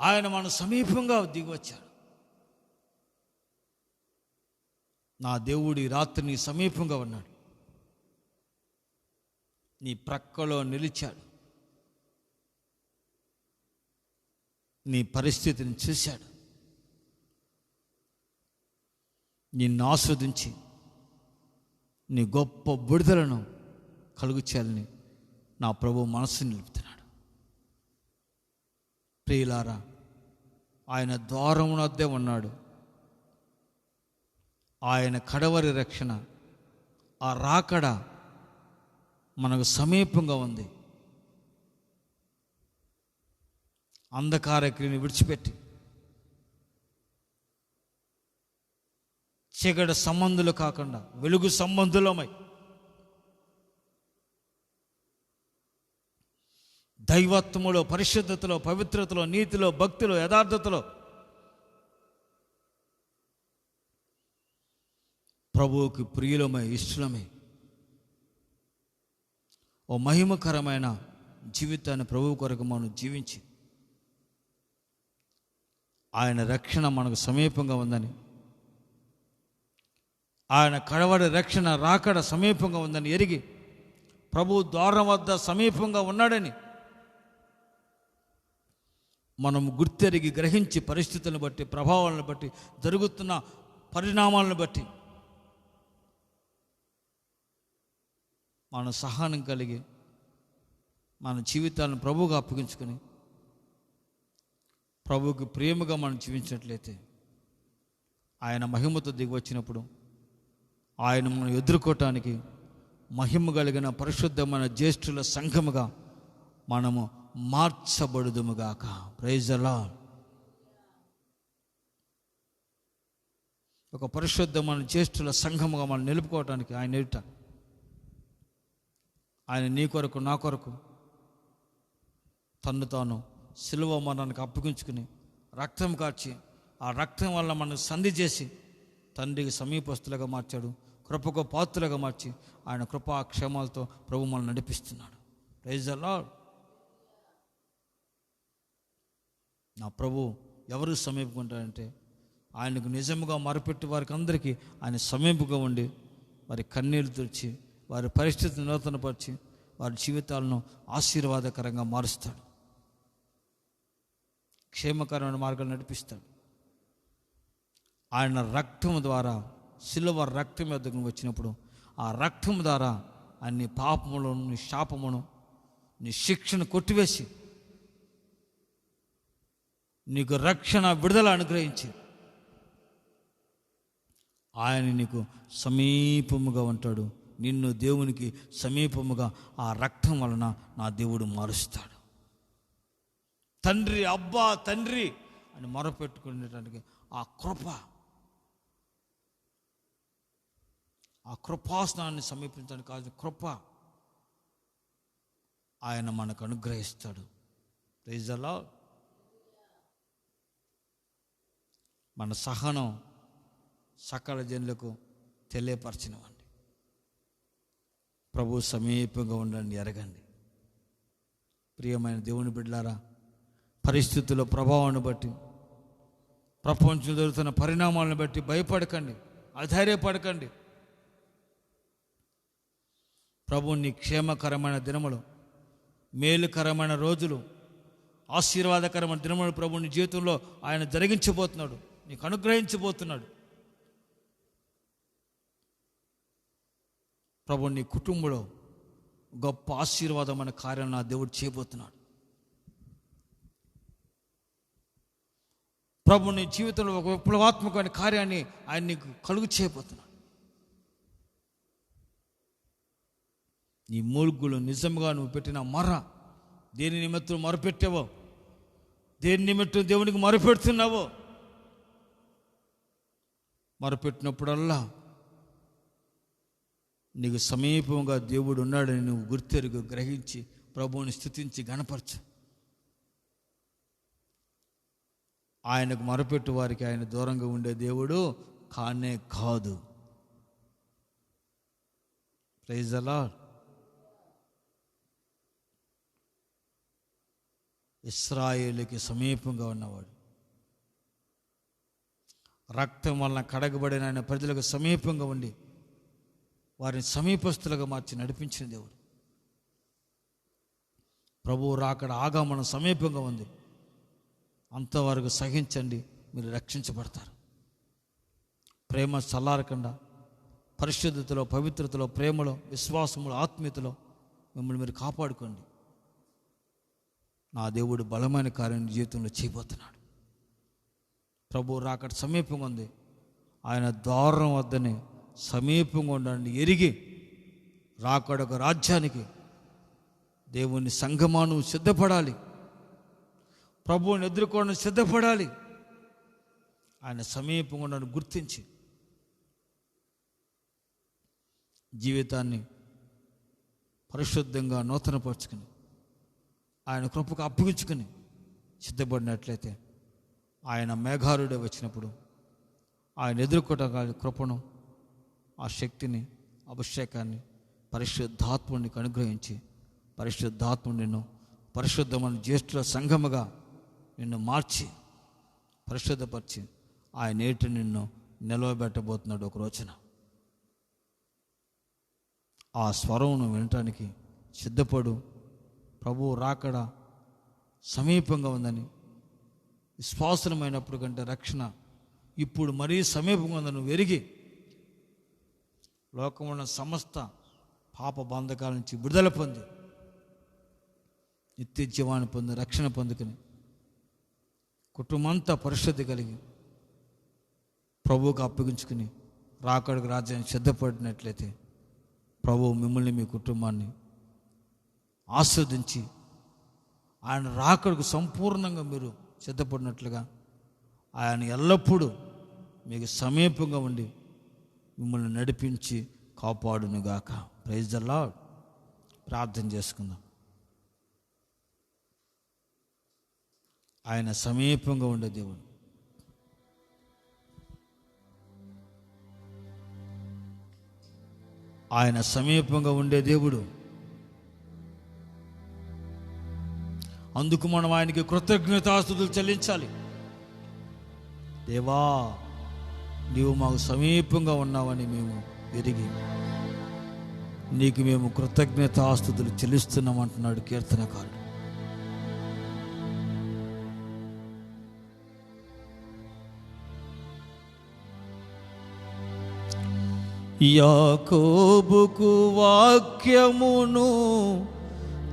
ఆయన మన సమీపంగా దిగి వచ్చాడు. నా దేవుడి రాత్రి నీ సమీపంగా ఉన్నాడు, నీ ప్రక్కలో నిలిచాడు, నీ పరిస్థితిని చూశాడు, నిన్ను ఆస్వాదించి నీ గొప్ప విడుదలను కలుగు చేయాలని నా ప్రభు మనస్సుని నిలుపుతున్నాడు. ప్రియులారా, ఆయన ద్వారమునద్దే ఉన్నాడు. ఆయన కడవరి రక్షణ, ఆ రాకడ మనకు సమీపంగా ఉంది. అంధకార క్రియని విడిచిపెట్టి చీకటి సంబంధులు కాకుండా వెలుగు సంబంధులమై, దైవత్వములో, పరిశుద్ధతలో, పవిత్రతలో, నీతిలో, భక్తిలో, యథార్థతలో ప్రభువుకి ప్రియులమై, ఇష్టలమై ఓ మహిమకరమైన జీవితాన్ని ప్రభువు కొరకు మనం జీవించి, ఆయన రక్షణ మనకు సమీపంగా ఉందని, ఆయన కడవడి రక్షణ రాకడ సమీపంగా ఉందని ఎరిగి, ప్రభు ద్వారం వద్ద సమీపంగా ఉన్నాడని మనం గుర్తెరిగి, గ్రహించి, పరిస్థితులను బట్టి, ప్రభావాలను బట్టి, జరుగుతున్న పరిణామాలను బట్టి మన సహనం కలిగి మన జీవితాలను ప్రభువుగా అప్పగించుకొని ప్రభువుకి ప్రేమగా మనం జీవించినట్లయితే, ఆయన మహిమతో దిగి వచ్చినప్పుడు ఆయన మనం ఎదుర్కోవటానికి మహిమ కలిగిన పరిశుద్ధమైన జ్యేష్ఠుల సంఘముగా మనము మార్చబడుదుముగాక. Praise the lord. ఒక పరిశుద్ధమైన జ్యేష్ఠుల సంఘముగా మనం నిలుపుకోవటానికి ఆయన ఎదుట, ఆయన నీ కొరకు, నా కొరకు తన్ను తాను సిలువ మరణానికి అప్పగించుకుని రక్తం కార్చి, ఆ రక్తం వల్ల మనం సంధి చేసి తండ్రికి సమీపస్తులుగా మార్చాడు, కృపకు పాత్రలుగా మార్చి ఆయన కృపా క్షేమాలతో ప్రభు మనల్ని నడిపిస్తున్నాడు. Praise the Lord. నా ప్రభు ఎవరు సమీపుకుంటారంటే, ఆయనకు నిజముగా మొరపెట్టి వారికి అందరికీ ఆయన సమీపంగా ఉండి వారి కన్నీళ్లు తుడిచి, వారి పరిస్థితిని నూతనపరిచి, వారి జీవితాలను ఆశీర్వాదకరంగా మారుస్తాడు, క్షేమకరమైన మార్గాలు నడిపిస్తాడు. ఆయన రక్తం ద్వారా, సిలువ రక్తం ఎద్దకు వచ్చినప్పుడు ఆ రక్తం ద్వారా అన్ని పాపములను, నీ శాపమును, నీ శిక్షను కొట్టివేసి నీకు రక్షణ, విడుదల అనుగ్రహించి ఆయన నీకు సమీపముగా ఉంటాడు. నిన్ను దేవునికి సమీపముగా ఆ రక్తం వలన నా దేవుడు మారుస్తాడు. తండ్రి, అబ్బా తండ్రి అని మొరపెట్టుకునేటానికి ఆ కృపాసనాన్ని సమీపించడానికి కాదు, కృప ఆయన మనకు అనుగ్రహిస్తాడు. Praise the Lord. మన సహనం సకల జనులకు తెలియపరచినవండి. ప్రభు సమీపంగా ఉండండి, ఎరగండి. ప్రియమైన దేవుని బిడ్డలారా, పరిస్థితుల ప్రభావాన్ని బట్టి, ప్రపంచంలో జరుగుతున్న పరిణామాలను బట్టి భయపడకండి, అధైర్యపడకండి. ప్రభు నీ క్షేమకరమైన దినములు, మేలుకరమైన రోజులు, ఆశీర్వాదకరమైన దినములు ప్రభు నీ జీవితంలో ఆయన జరిగించబోతున్నాడు, నీకు అనుగ్రహించబోతున్నాడు. ప్రభు నీ కుటుంబంలో గొప్ప ఆశీర్వాదమైన కార్యం నా దేవుడు చేయబోతున్నాడు. ప్రభు నీ జీవితంలో ఒక విప్లవాత్మకమైన కార్యాన్ని ఆయన నీకు కలుగు చేయబోతున్నాడు. నీ మూలుగులు నిజంగా నువ్వు పెట్టిన దేని నిమిత్తం మొరపెట్టావో, దేని నిమిత్తం దేవునికి మొరపెడుతున్నావో, మొరపెట్టినప్పుడల్లా నీకు సమీపంగా దేవుడు ఉన్నాడని నువ్వు గుర్తెరుగు, గ్రహించి ప్రభువుని స్తుతించి గణపరచు. ఆయనకు మొరపెట్టు వారికి ఆయన దూరంగా ఉండే దేవుడు కానే కాదు. Praise the lord. ఇశ్రాయేలుకి సమీపంగా ఉన్నవాడు, రక్తం వలన కడగబడిన ఆయన ప్రజలకు సమీపంగా ఉండి వారిని సమీపస్తులుగా మార్చి నడిపించిన దేవుడు. ప్రభువు రాకడ ఆగమనం సమీపంగా ఉంది. అంతవరకు సహించండి, మీరు రక్షించబడతారు. ప్రేమ చల్లారకుండా పరిశుద్ధతలో, పవిత్రతలో, ప్రేమలో, విశ్వాసములో, ఆత్మీయతలో మిమ్మల్ని మీరు కాపాడుకోండి. నా దేవుడు బలమైన కార్యం జీవితంలో చేయబోతున్నాడు. ప్రభు రాకడ సమీపంగా ఉంది. ఆయన ద్వారం వద్దనే సమీపంగా ఉండండి ఎరిగి రాకడొక రాజ్యానికి దేవుని సంగమాను సిద్ధపడాలి. ప్రభువుని ఎదుర్కోవడానికి సిద్ధపడాలి. ఆయన సమీపంగా ఉండని గుర్తించి జీవితాన్ని పరిశుద్ధంగా నూతనపరుచుకుని ఆయన కృపకు అప్పగించుకుని సిద్ధపడినట్లయితే ఆయన మేఘారుడే వచ్చినప్పుడు ఆయన ఎదుర్కోవడం కృపను, ఆ శక్తిని, అభిషేకాన్ని పరిశుద్ధాత్మునికి అనుగ్రహించి పరిశుద్ధాత్ముడు నిన్ను పరిశుద్ధమైన జ్యేష్ఠుల సంఘముగా నిన్ను మార్చి పరిశుద్ధపరిచి ఆయన ఏటి నిన్ను నిలవబెట్టబోతున్నాడు ఒక రోజున. ఆ స్వరమును వినటానికి సిద్ధపడు. ప్రభువు రాకడ సమీపంగా ఉందని, విశ్వాసమైనప్పుడు కంటే రక్షణ ఇప్పుడు మరీ సమీపంగా ఉందని నువ్వు ఎరిగి లోకమున్న సమస్త పాప బంధకాల నుంచి విడుదల పొంది నిత్య జీవాన్ని పొంది రక్షణ పొందుకుని కుటుంబంతా పరిశుద్ధి కలిగి ప్రభువుకు అప్పగించుకుని రాకడకు రాజ్యానికి సిద్ధపడినట్లయితే ప్రభువు మిమ్మల్ని, మీ కుటుంబాన్ని ఆస్వాదించి ఆయన రాకడకు సంపూర్ణంగా మీరు సిద్ధపడినట్లుగా ఆయన ఎల్లప్పుడూ మీకు సమీపంగా ఉండి మిమ్మల్ని నడిపించి కాపాడునుగాక. Praise the lord. ప్రార్థన చేసుకుందాం. ఆయన సమీపంగా ఉండే దేవుడు, ఆయన సమీపంగా ఉండే దేవుడు. అందుకు మనం ఆయనకి కృతజ్ఞతాస్తుతులు చెల్లించాలి. దేవా, నీవు మాకు సమీపంగా ఉన్నావని మేము ఎరిగి నీకు మేము కృతజ్ఞతాస్తుతులు చెల్లిస్తున్నాం అంటున్నాడు కీర్తనకారుడు. యాకోబుకు వాక్యమును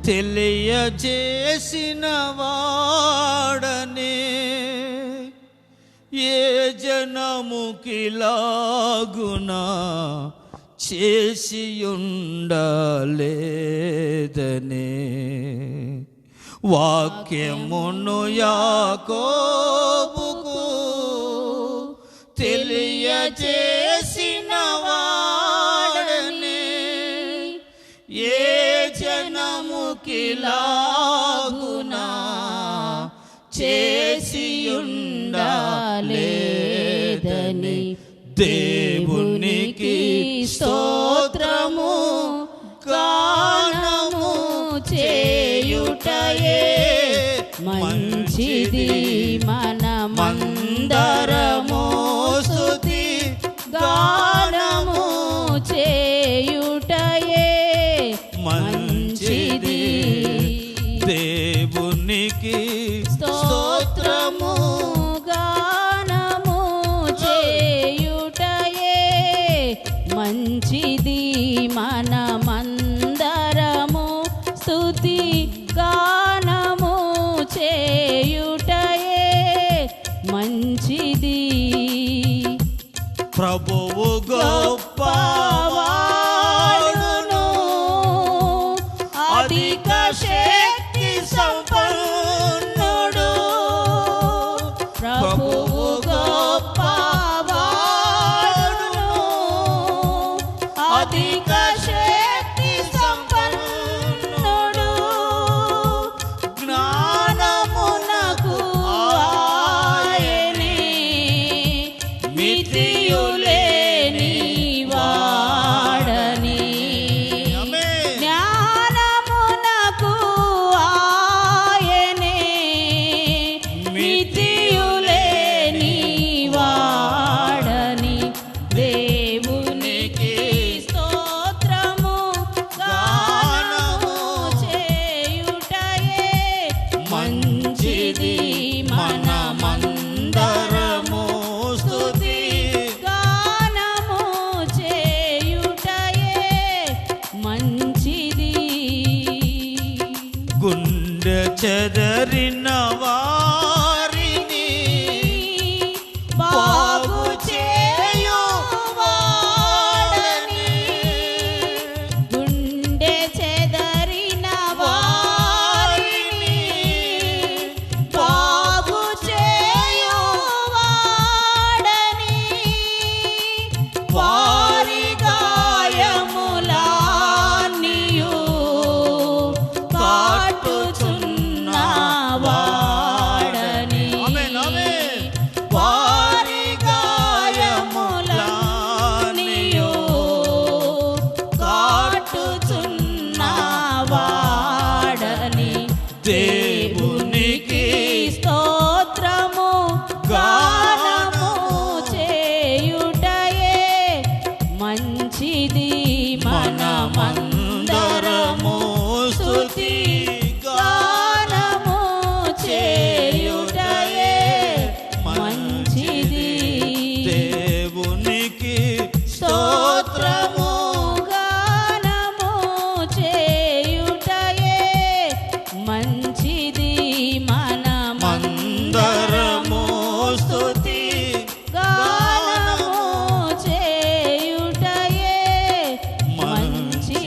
తెలియజేసిన వాడనే ఏ జనముకిలాగునా చేసి ఉండలేదనే వాక్యమును యాకోబుకు తెలియజేసిన వాడనే ఏ జనముకిలాగునా చేసి ఉండలేదని దేవునికి స్తోత్రము గానము చేయుటయే మంచిది. మనమందరము స్తుతి గానము చేయుటయే మంచిది. దేవునికి స్తోత్రము గానము చేయుటయే మంచిది. మనమందరము స్తుతి గానము చేయుటయే మంచిది. ప్రభువు గొప్పవాడును అధిక శక్తి సంపన్నుడు. ప్రభువు గొప్పవాడును అధిక శక్తి సంపన్నుడు. జ్ఞానమునకు ఆయనే మితియులేని వాడని. జ్ఞానమునకు ఆయనే మితియులేని వాడని. దేవునికి స్తోత్రము గానము చేయుటయే మంచిది. మనమందరము స్తుతి గానము చేయుటయే మంచిది. గుండె చెదరిన వారిని బాగు చేయువాడని. గుండె చెదరిన వారిని బాగు చేయువాడని. వారి గాయములన్నీయు కాటుచున్న వాడని. వారి గాయములన్నీయు కాటుచున్న వాడని. దేవునికి స్తోత్రము గానము చేయుటయే మంచిది. మనమందరము స్తుతి గానము చేయుటయే మంచిది. దేవునికి స్తోత్రము గానము చేయుటయే మంచిది. మనమందరము స్తుతి గానము చేయుటయే మంచిది.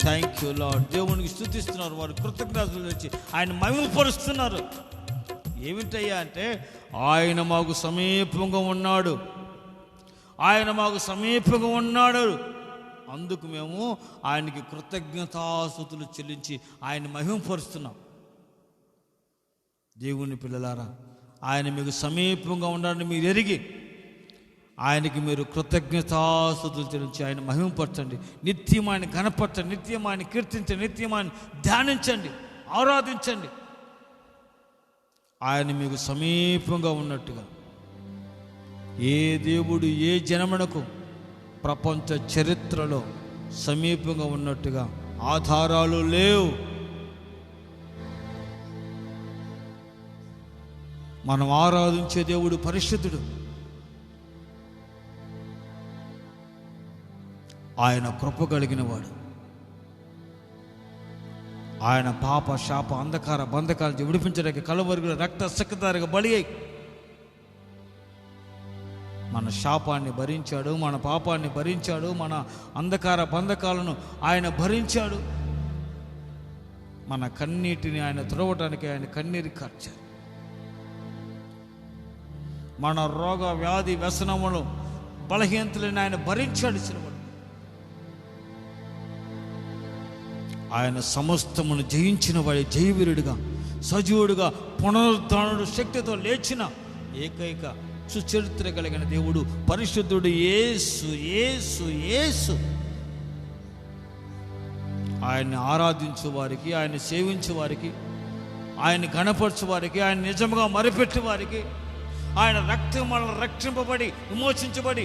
Thank you lord. దేవునికి స్తుతిస్తున్నారు, వారు కృతజ్ఞతలు వచ్చి ఆయన మహిమపరుస్తున్నారు. ఏమిటయ్యా అంటే ఆయన మాకు సమీపంగా ఉన్నాడు, ఆయన మాకు సమీపంగా ఉన్నాడు. అందుకు మేము ఆయనకి కృతజ్ఞతాస్తుతులు చెల్లించి ఆయన మహిమపరుస్తున్నాం. దేవుని పిల్లలారా, ఆయన మీకు సమీపంగా ఉండాలని మీరు ఎరిగి ఆయనకి మీరు కృతజ్ఞతాస్తుతులు చెల్లించి ఆయన మహిమపరచండి. నిత్యం ఆయన కనపరచండి, నిత్యం ఆయన కీర్తించండి, నిత్యం ఆయన ధ్యానించండి, ఆరాధించండి. ఆయన మీకు సమీపంగా ఉన్నట్టుగా ఏ దేవుడు ఏ జనమునకు ప్రపంచ చరిత్రలో సమీపంగా ఉన్నట్టుగా ఆధారాలు లేవు. మనం ఆరాధించే దేవుడు పరిశుద్ధుడు. ఆయన కృప కలిగిన వాడు. ఆయన పాప శాప అంధకార బంధకాలు విడిపించడానికి కలువరిలో రక్త సిక్తదారిగా బలి అయి మన శాపాన్ని భరించాడు, మన పాపాన్ని భరించాడు, మన అంధకార బంధకాలను ఆయన భరించాడు. మన కన్నీటిని ఆయన తుడవటానికి ఆయన కన్నీరు కార్చారు. మన రోగ వ్యాధి వ్యసనములు బలహీనతలను ఆయన భరించాడు సిలువలో. ఆయన సమస్తమును జయించిన వాడి జయవీరుడిగా, సజీవుడిగా, పునరుద్ధానుడు, శక్తితో లేచిన ఏకైక సుచరిత్ర కలిగిన దేవుడు పరిశుద్ధుడు యేసు. యేసు యేసు ఆయన్ని ఆరాధించు వారికి, ఆయన సేవించే వారికి, ఆయన గణపరచు వారికి, ఆయన నిజంగా మరిపెట్టే వారికి, ఆయన రక్తం వలన రక్షింపబడి విమోచించబడి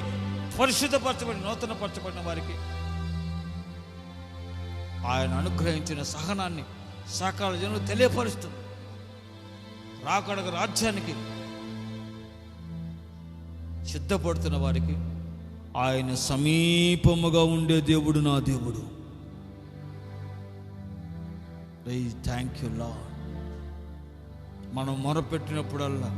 పరిశుద్ధపరచబడి నూతనపరచబడిన వారికి ఆయన అనుగ్రహించిన సహనాన్ని సకాల జనులు తెలియపరుస్తుంది. రాకడగ రాజ్యానికి సిద్ధపడుతున్న వారికి ఆయన సమీపముగా ఉండే దేవుడు నా దేవుడు. Thank you lord. మనం మొరపెట్టినప్పుడల్లా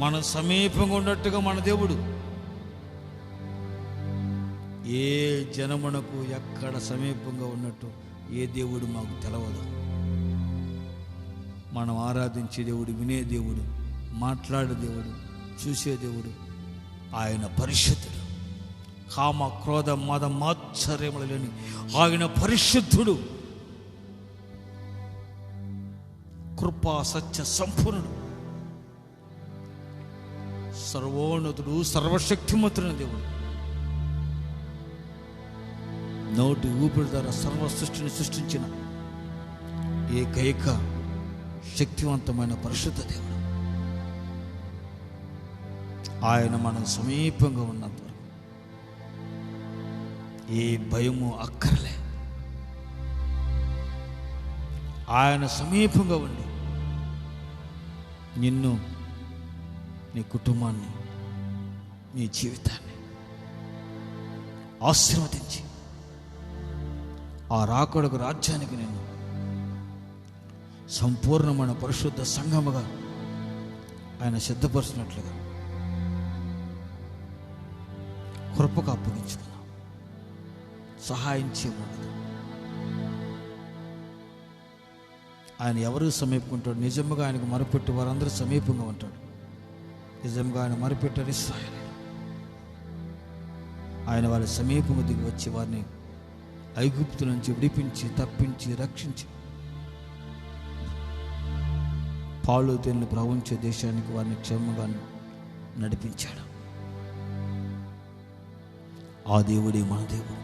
మన సమీపంగా ఉన్నట్టుగా మన దేవుడు ఏ జనమునకు ఎక్కడ సమీపంగా ఉన్నట్టు ఏ దేవుడు మాకు తెలవదు. మనం ఆరాధించే దేవుడు, వినే దేవుడు, మాట్లాడే దేవుడు, చూసే దేవుడు ఆయన పరిశుద్ధుడు. కామ క్రోధ మద మాత్సర్యములు లేని ఆయన పరిశుద్ధుడు, కృపా సత్య సంపూర్ణుడు, సర్వోన్నతుడు, సర్వశక్తిమంతుడైన దేవుడు. నోటి ఊపిరి ద్వారా సర్వ సృష్టిని సృష్టించిన ఏకైక శక్తివంతమైన పరిశుద్ధ దేవుడు. ఆయన మనం సమీపంగా ఉన్నంత వరకు ఏ భయము అక్కర్లే. ఆయన సమీపంగా ఉండి నిన్ను, నీ కుటుంబాన్ని, నీ జీవితాన్ని ఆశీర్వదించి ఆ రాకడకు రాజ్యానికి నేను సంపూర్ణమైన పరిశుద్ధ సంఘముగా ఆయన సిద్ధపరిచినట్లుగా కృపకు అప్పగించుకున్నాం. సహాయం చేయమన్నది. ఆయన ఎవరు సమీపుకుంటాడు? నిజంగా ఆయనకు మరపెట్టి వారందరూ సమీపంగా ఉంటాడు. నిజంగా ఆయన మరపెట్టారు ఇశ్రాయేలు. ఆయన వాళ్ళ సమీపము దిగి వచ్చి వారిని ఐగుప్తు నుంచి విడిపించి, తప్పించి, రక్షించి పాలు తేనెలు ప్రవహించే దేశానికి వారిని క్షేమంగా నడిపించాడు. ఆ దేవుడే మన దేవుడు.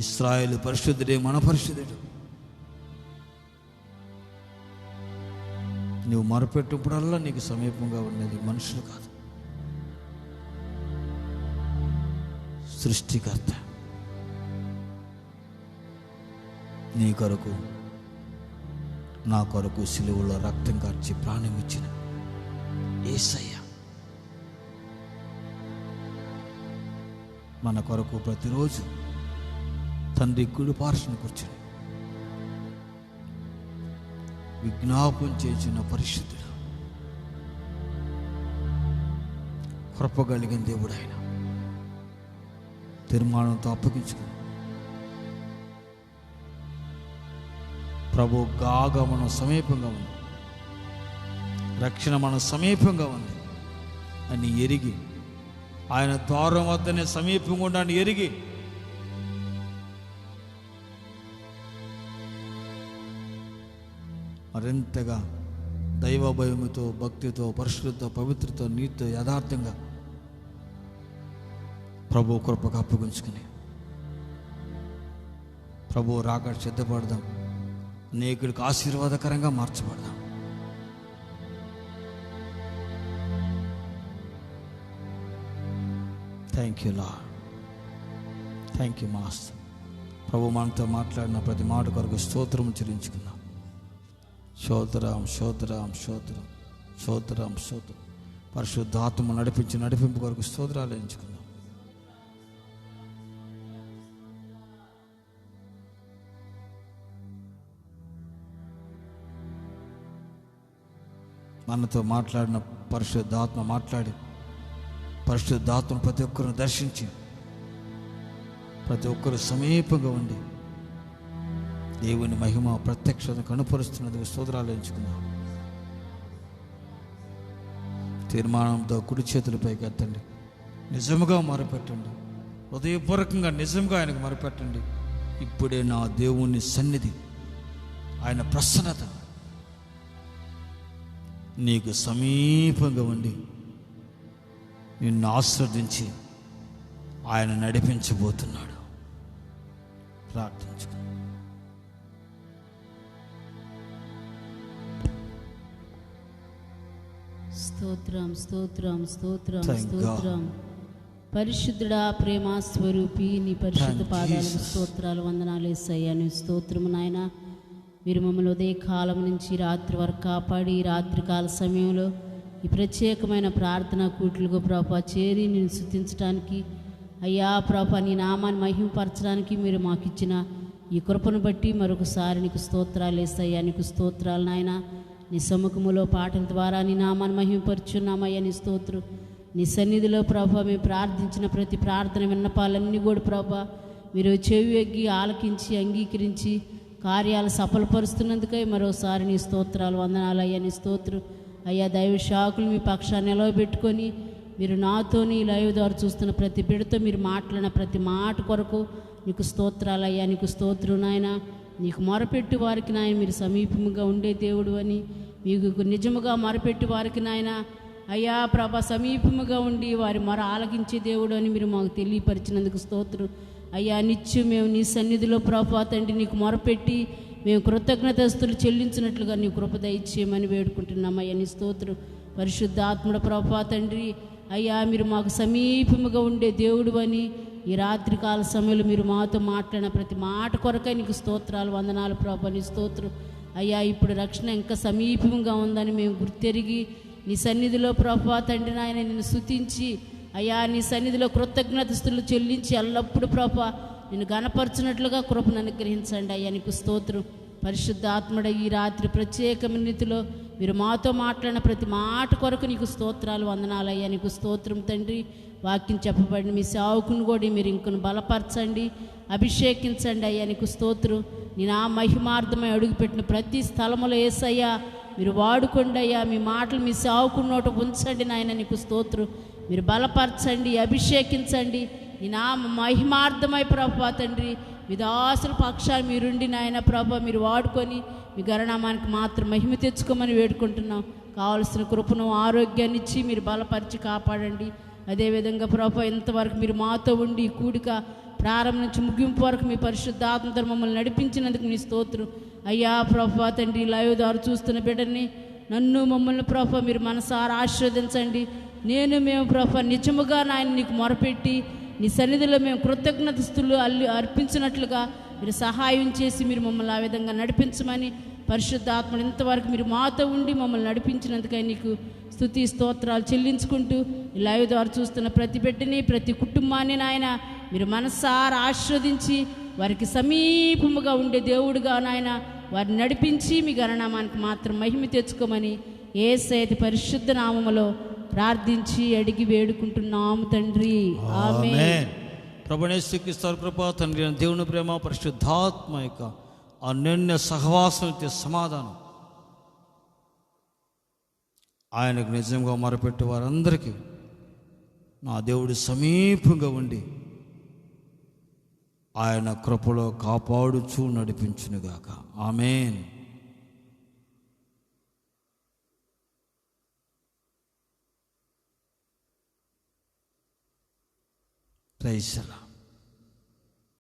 ఇశ్రాయేలు పరిశుద్ధుడే మన పరిశుద్ధుడు. నువ్వు మొరపెట్టినప్పుడల్లా నీకు సమీపంగా ఉన్నది మనుషులు కాదు, సృష్టికర్త. నీ కొరకు, నా కొరకు సిలువలో రక్తం కార్చి ప్రాణం ఇచ్చిన యేసయ్య మన కొరకు ప్రతిరోజు తండ్రి కుడి పార్శ్వన కూర్చుని విజ్ఞాపం చేసిన పరిశుద్ధుడు, కృప కలిగిన దేవుడు. ఆయన తీర్మానంతో అప్పగించుకుని ప్రభు గాగా మనం సమీపంగా ఉంది, రక్షణ మన సమీపంగా ఉంది అని ఎరిగి, ఆయన ద్వారం వద్దనే సమీపంగా ఉండాలని ఎరిగి మరింతగా దైవ భయముతో, భక్తితో, పరిశుద్ధతో, పవిత్రతో, నీతితో, యథార్థంగా ప్రభు కృపకు అప్పగించుకుని ప్రభు రాక సిద్ధపడదాం. అనేకుడికి ఆశీర్వాదకరంగా మార్చబడదాం. Thank you Lord. Thank you master. ప్రభు మనతో మాట్లాడిన ప్రతి మాట కొరకు స్తోత్రం చెల్లించుకున్నాం. స్తోత్రం, స్తోత్రం, స్తోత్రం, స్తోత్రం, స్తోత్రం. పరిశుద్ధాత్మ నడిపింపు కొరకు స్తోత్రాలు ఎంచుకున్నాం. మనతో మాట్లాడిన పరిశుద్ధాత్మ మాట్లాడి, పరిశుద్ధాత్మను ప్రతి ఒక్కరిని దర్శించి, ప్రతి ఒక్కరు సమీపంగా ఉండి దేవుని మహిమ ప్రత్యక్షత కనుపరుస్తున్నందుకు స్తోత్రాలు ఎంచుకుందాం. తీర్మానంతో కుడి చేతులపైకి ఎత్తండి, నిజముగా మొరపెట్టండి, హృదయపూర్వకంగా నిజంగా ఆయనకు మొరపెట్టండి. ఇప్పుడే నా దేవుని సన్నిధి, ఆయన ప్రసన్నత నీకు సమీపంగా ఉండి నిన్ను ఆశీర్వదించి ఆయన నడిపించబోతున్నాడు. ప్రార్థించుకో. స్తోత్రం స్తోత్రం స్తోత్రం స్తోత్రం. పరిశుద్ధుడా, ప్రేమ స్వరూపి, నీ పరిశుద్ధ పాదాలకు స్తోత్రాలు, వందనాలు యేసయ్యా. నీ స్తోత్రము నాయన. మీరు మమ్మల్ని ఉదయకాలం నుంచి రాత్రి వరకు కాపాడి, రాత్రికాల సమయంలో ఈ ప్రత్యేకమైన ప్రార్థనా కూట్లకు ప్రభా చేరి నేను స్తుతించడానికి, అయ్యా ప్రభా నీ నామాన్ని మహిమపరచడానికి మీరు మాకు ఇచ్చిన ఈ కృపను బట్టి మరొకసారి నీకు స్తోత్రాలు యేసయ్యా. నీకు స్తోత్రాలు నాయన. నీ సముఖములో పాటల ద్వారా నీ నామాన్ని మహిమపరుచున్నామయ్యా. నీ స్తోత్రం. నీ సన్నిధిలో ప్రభా మేము ప్రార్థించిన ప్రతి ప్రార్థన విన్నపాలన్నీ కూడా ప్రభా మీరు చెవి ఎగ్గి ఆలకించి అంగీకరించి కార్యాలు సఫలపరుస్తున్నందుకై మరోసారి నీ స్తోత్రాలు, వందనాలు అయ్యా. నీ స్తోత్రం అయ్యా. దైవ శాఖలు మీ పక్షాన్ని నిలవబెట్టుకొని మీరు నాతోని లైవ్ ద్వారా చూస్తున్న ప్రతి బిడ్డతో మీరు మాట్లాడిన ప్రతి మాట కొరకు నీకు స్తోత్రాలు అయ్యా. నీకు స్తోత్రం నాయన. నీకు మొరపెట్టి వారికి నాయన మీరు సమీపముగా ఉండే దేవుడు అని, మీకు నిజముగా మొరపెట్టి వారికి నాయన అయ్యా ప్రభా సమీపముగా ఉండి వారి మొర ఆలకించే దేవుడు అని మీరు మాకు తెలియపరిచినందుకు స్తోత్రం అయ్యా. నిత్యం మేము నీ సన్నిధిలో ప్రభా తండ్రి నీకు మొరపెట్టి మేము కృతజ్ఞతస్తులు చెల్లించినట్లుగా నీ కృప దయచేయమని వేడుకుంటున్నాం అయ్యా. నీ స్తోత్రం. పరిశుద్ధాత్ముడ ప్రభా తండ్రి అయ్యా మీరు మాకు సమీపముగా ఉండే దేవుడు అని, ఈ రాత్రికాల సమయంలో మీరు మాతో మాట్లాడిన ప్రతి మాట కొరకై నీకు స్తోత్రాలు, వందనాలు ప్రభా. నీ స్తోత్రం అయ్యా. ఇప్పుడు రక్షణ ఇంకా సమీపంగా ఉందని మేము గుర్తెరిగి నీ సన్నిధిలో ప్రభా తండ్రి నాయన నిన్ను స్తుతించి అయ్యా నీ సన్నిధిలో కృతజ్ఞతస్తులు చెల్లించి ఎల్లప్పుడూ ప్రభా నిన్ను గణపరచినట్లుగా కృపను అనుగ్రహించండి అయ్యా. నీకు స్తోత్రం. పరిశుద్ధాత్ముడ ఈ రాత్రి ప్రత్యేకమైన రీతిలో మీరు మాతో మాట్లాడిన ప్రతి మాట కొరకు నీకు స్తోత్రాలు, వందనాలు అయ్యా. నీకు స్తోత్రం తండ్రి. వాక్యం చెప్పబడిన మీ సేవకుని కూడా మీరు ఇంకొన్ని బలపరచండి, అభిషేకించండి అయ్యా. నీకు స్తోత్రం. నేను ఆ మహిమార్థమై అడుగుపెట్టిన ప్రతి స్థలములో యేసయ్యా మీరు వాడుకోండి అయ్యా. మీ మాటలు మీ సేవకుని నోట ఉంచండి నాయన. నీకు స్తోత్రం. మీరు బలపరచండి, అభిషేకించండి. నీ నా మహిమార్థమై ప్రభా తండ్రి మీ దాసుల పక్షాలు మీరుండి నాయన ప్రభా మీరు వాడుకొని మీ గణనామానికి మాత్రం మహిమ తెచ్చుకోమని వేడుకుంటున్నాం. కావలసిన కృపను ఆరోగ్యాన్ని ఇచ్చి మీరు బలపరిచి కాపాడండి. అదేవిధంగా ప్రభా ఇంతవరకు మీరు మాతో ఉండి కూడిక ప్రారంభం నుంచి ముగింపు వరకు మీ పరిశుద్ధాత్మతో మమ్మల్ని నడిపించినందుకు మీ స్తోత్రం అయ్యా. ప్రభా తండ్రి లైవ్ ద్వారా చూస్తున్న బిడ్డని నన్ను మమ్మల్ని ప్రభా మీరు మనసారా ఆశీర్వదించండి. మేము ప్రభా నిజముగా నాయన నీకు మొరపెట్టి నీ సన్నిధిలో మేము కృతజ్ఞతస్తులు అర్పించినట్లుగా మీరు సహాయం చేసి మీరు మమ్మల్ని ఆ విధంగా నడిపించమని పరిశుద్ధాత్మడు ఇంతవరకు మీరు మాతో ఉండి మమ్మల్ని నడిపించినందుకై నీకు స్తుతి స్తోత్రాలు చెల్లించుకుంటూ ఈ లైవ్ ద్వారా చూస్తున్న ప్రతి బిడ్డని ప్రతి కుటుంబాన్ని నాయన మీరు మనసారా ఆశీర్వదించి వారికి సమీపముగా ఉండే దేవుడుగా నాయన వారిని నడిపించి మీ గణనామానికి మాత్రం మహిమ తెచ్చుకోమని యేసయ్య పరిశుద్ధ నామములో ప్రార్థించి అడిగి వేడుకుంటున్నాము తండ్రి. ఆమేన్. ప్రభునేశ్వర కృప తండ్రి దేవుని ప్రేమ పరిశుద్ధాత్మ యొక్క అన్యోన్య సహవాసం సమాధానం ఆయనకు నిజంగా మొరపెట్టే వారందరికీ నా దేవుడు సమీపంగా ఉండి ఆయన కృపలో కాపాడుచూ నడిపించునుగాక. ఆమేన్. Praise the lord.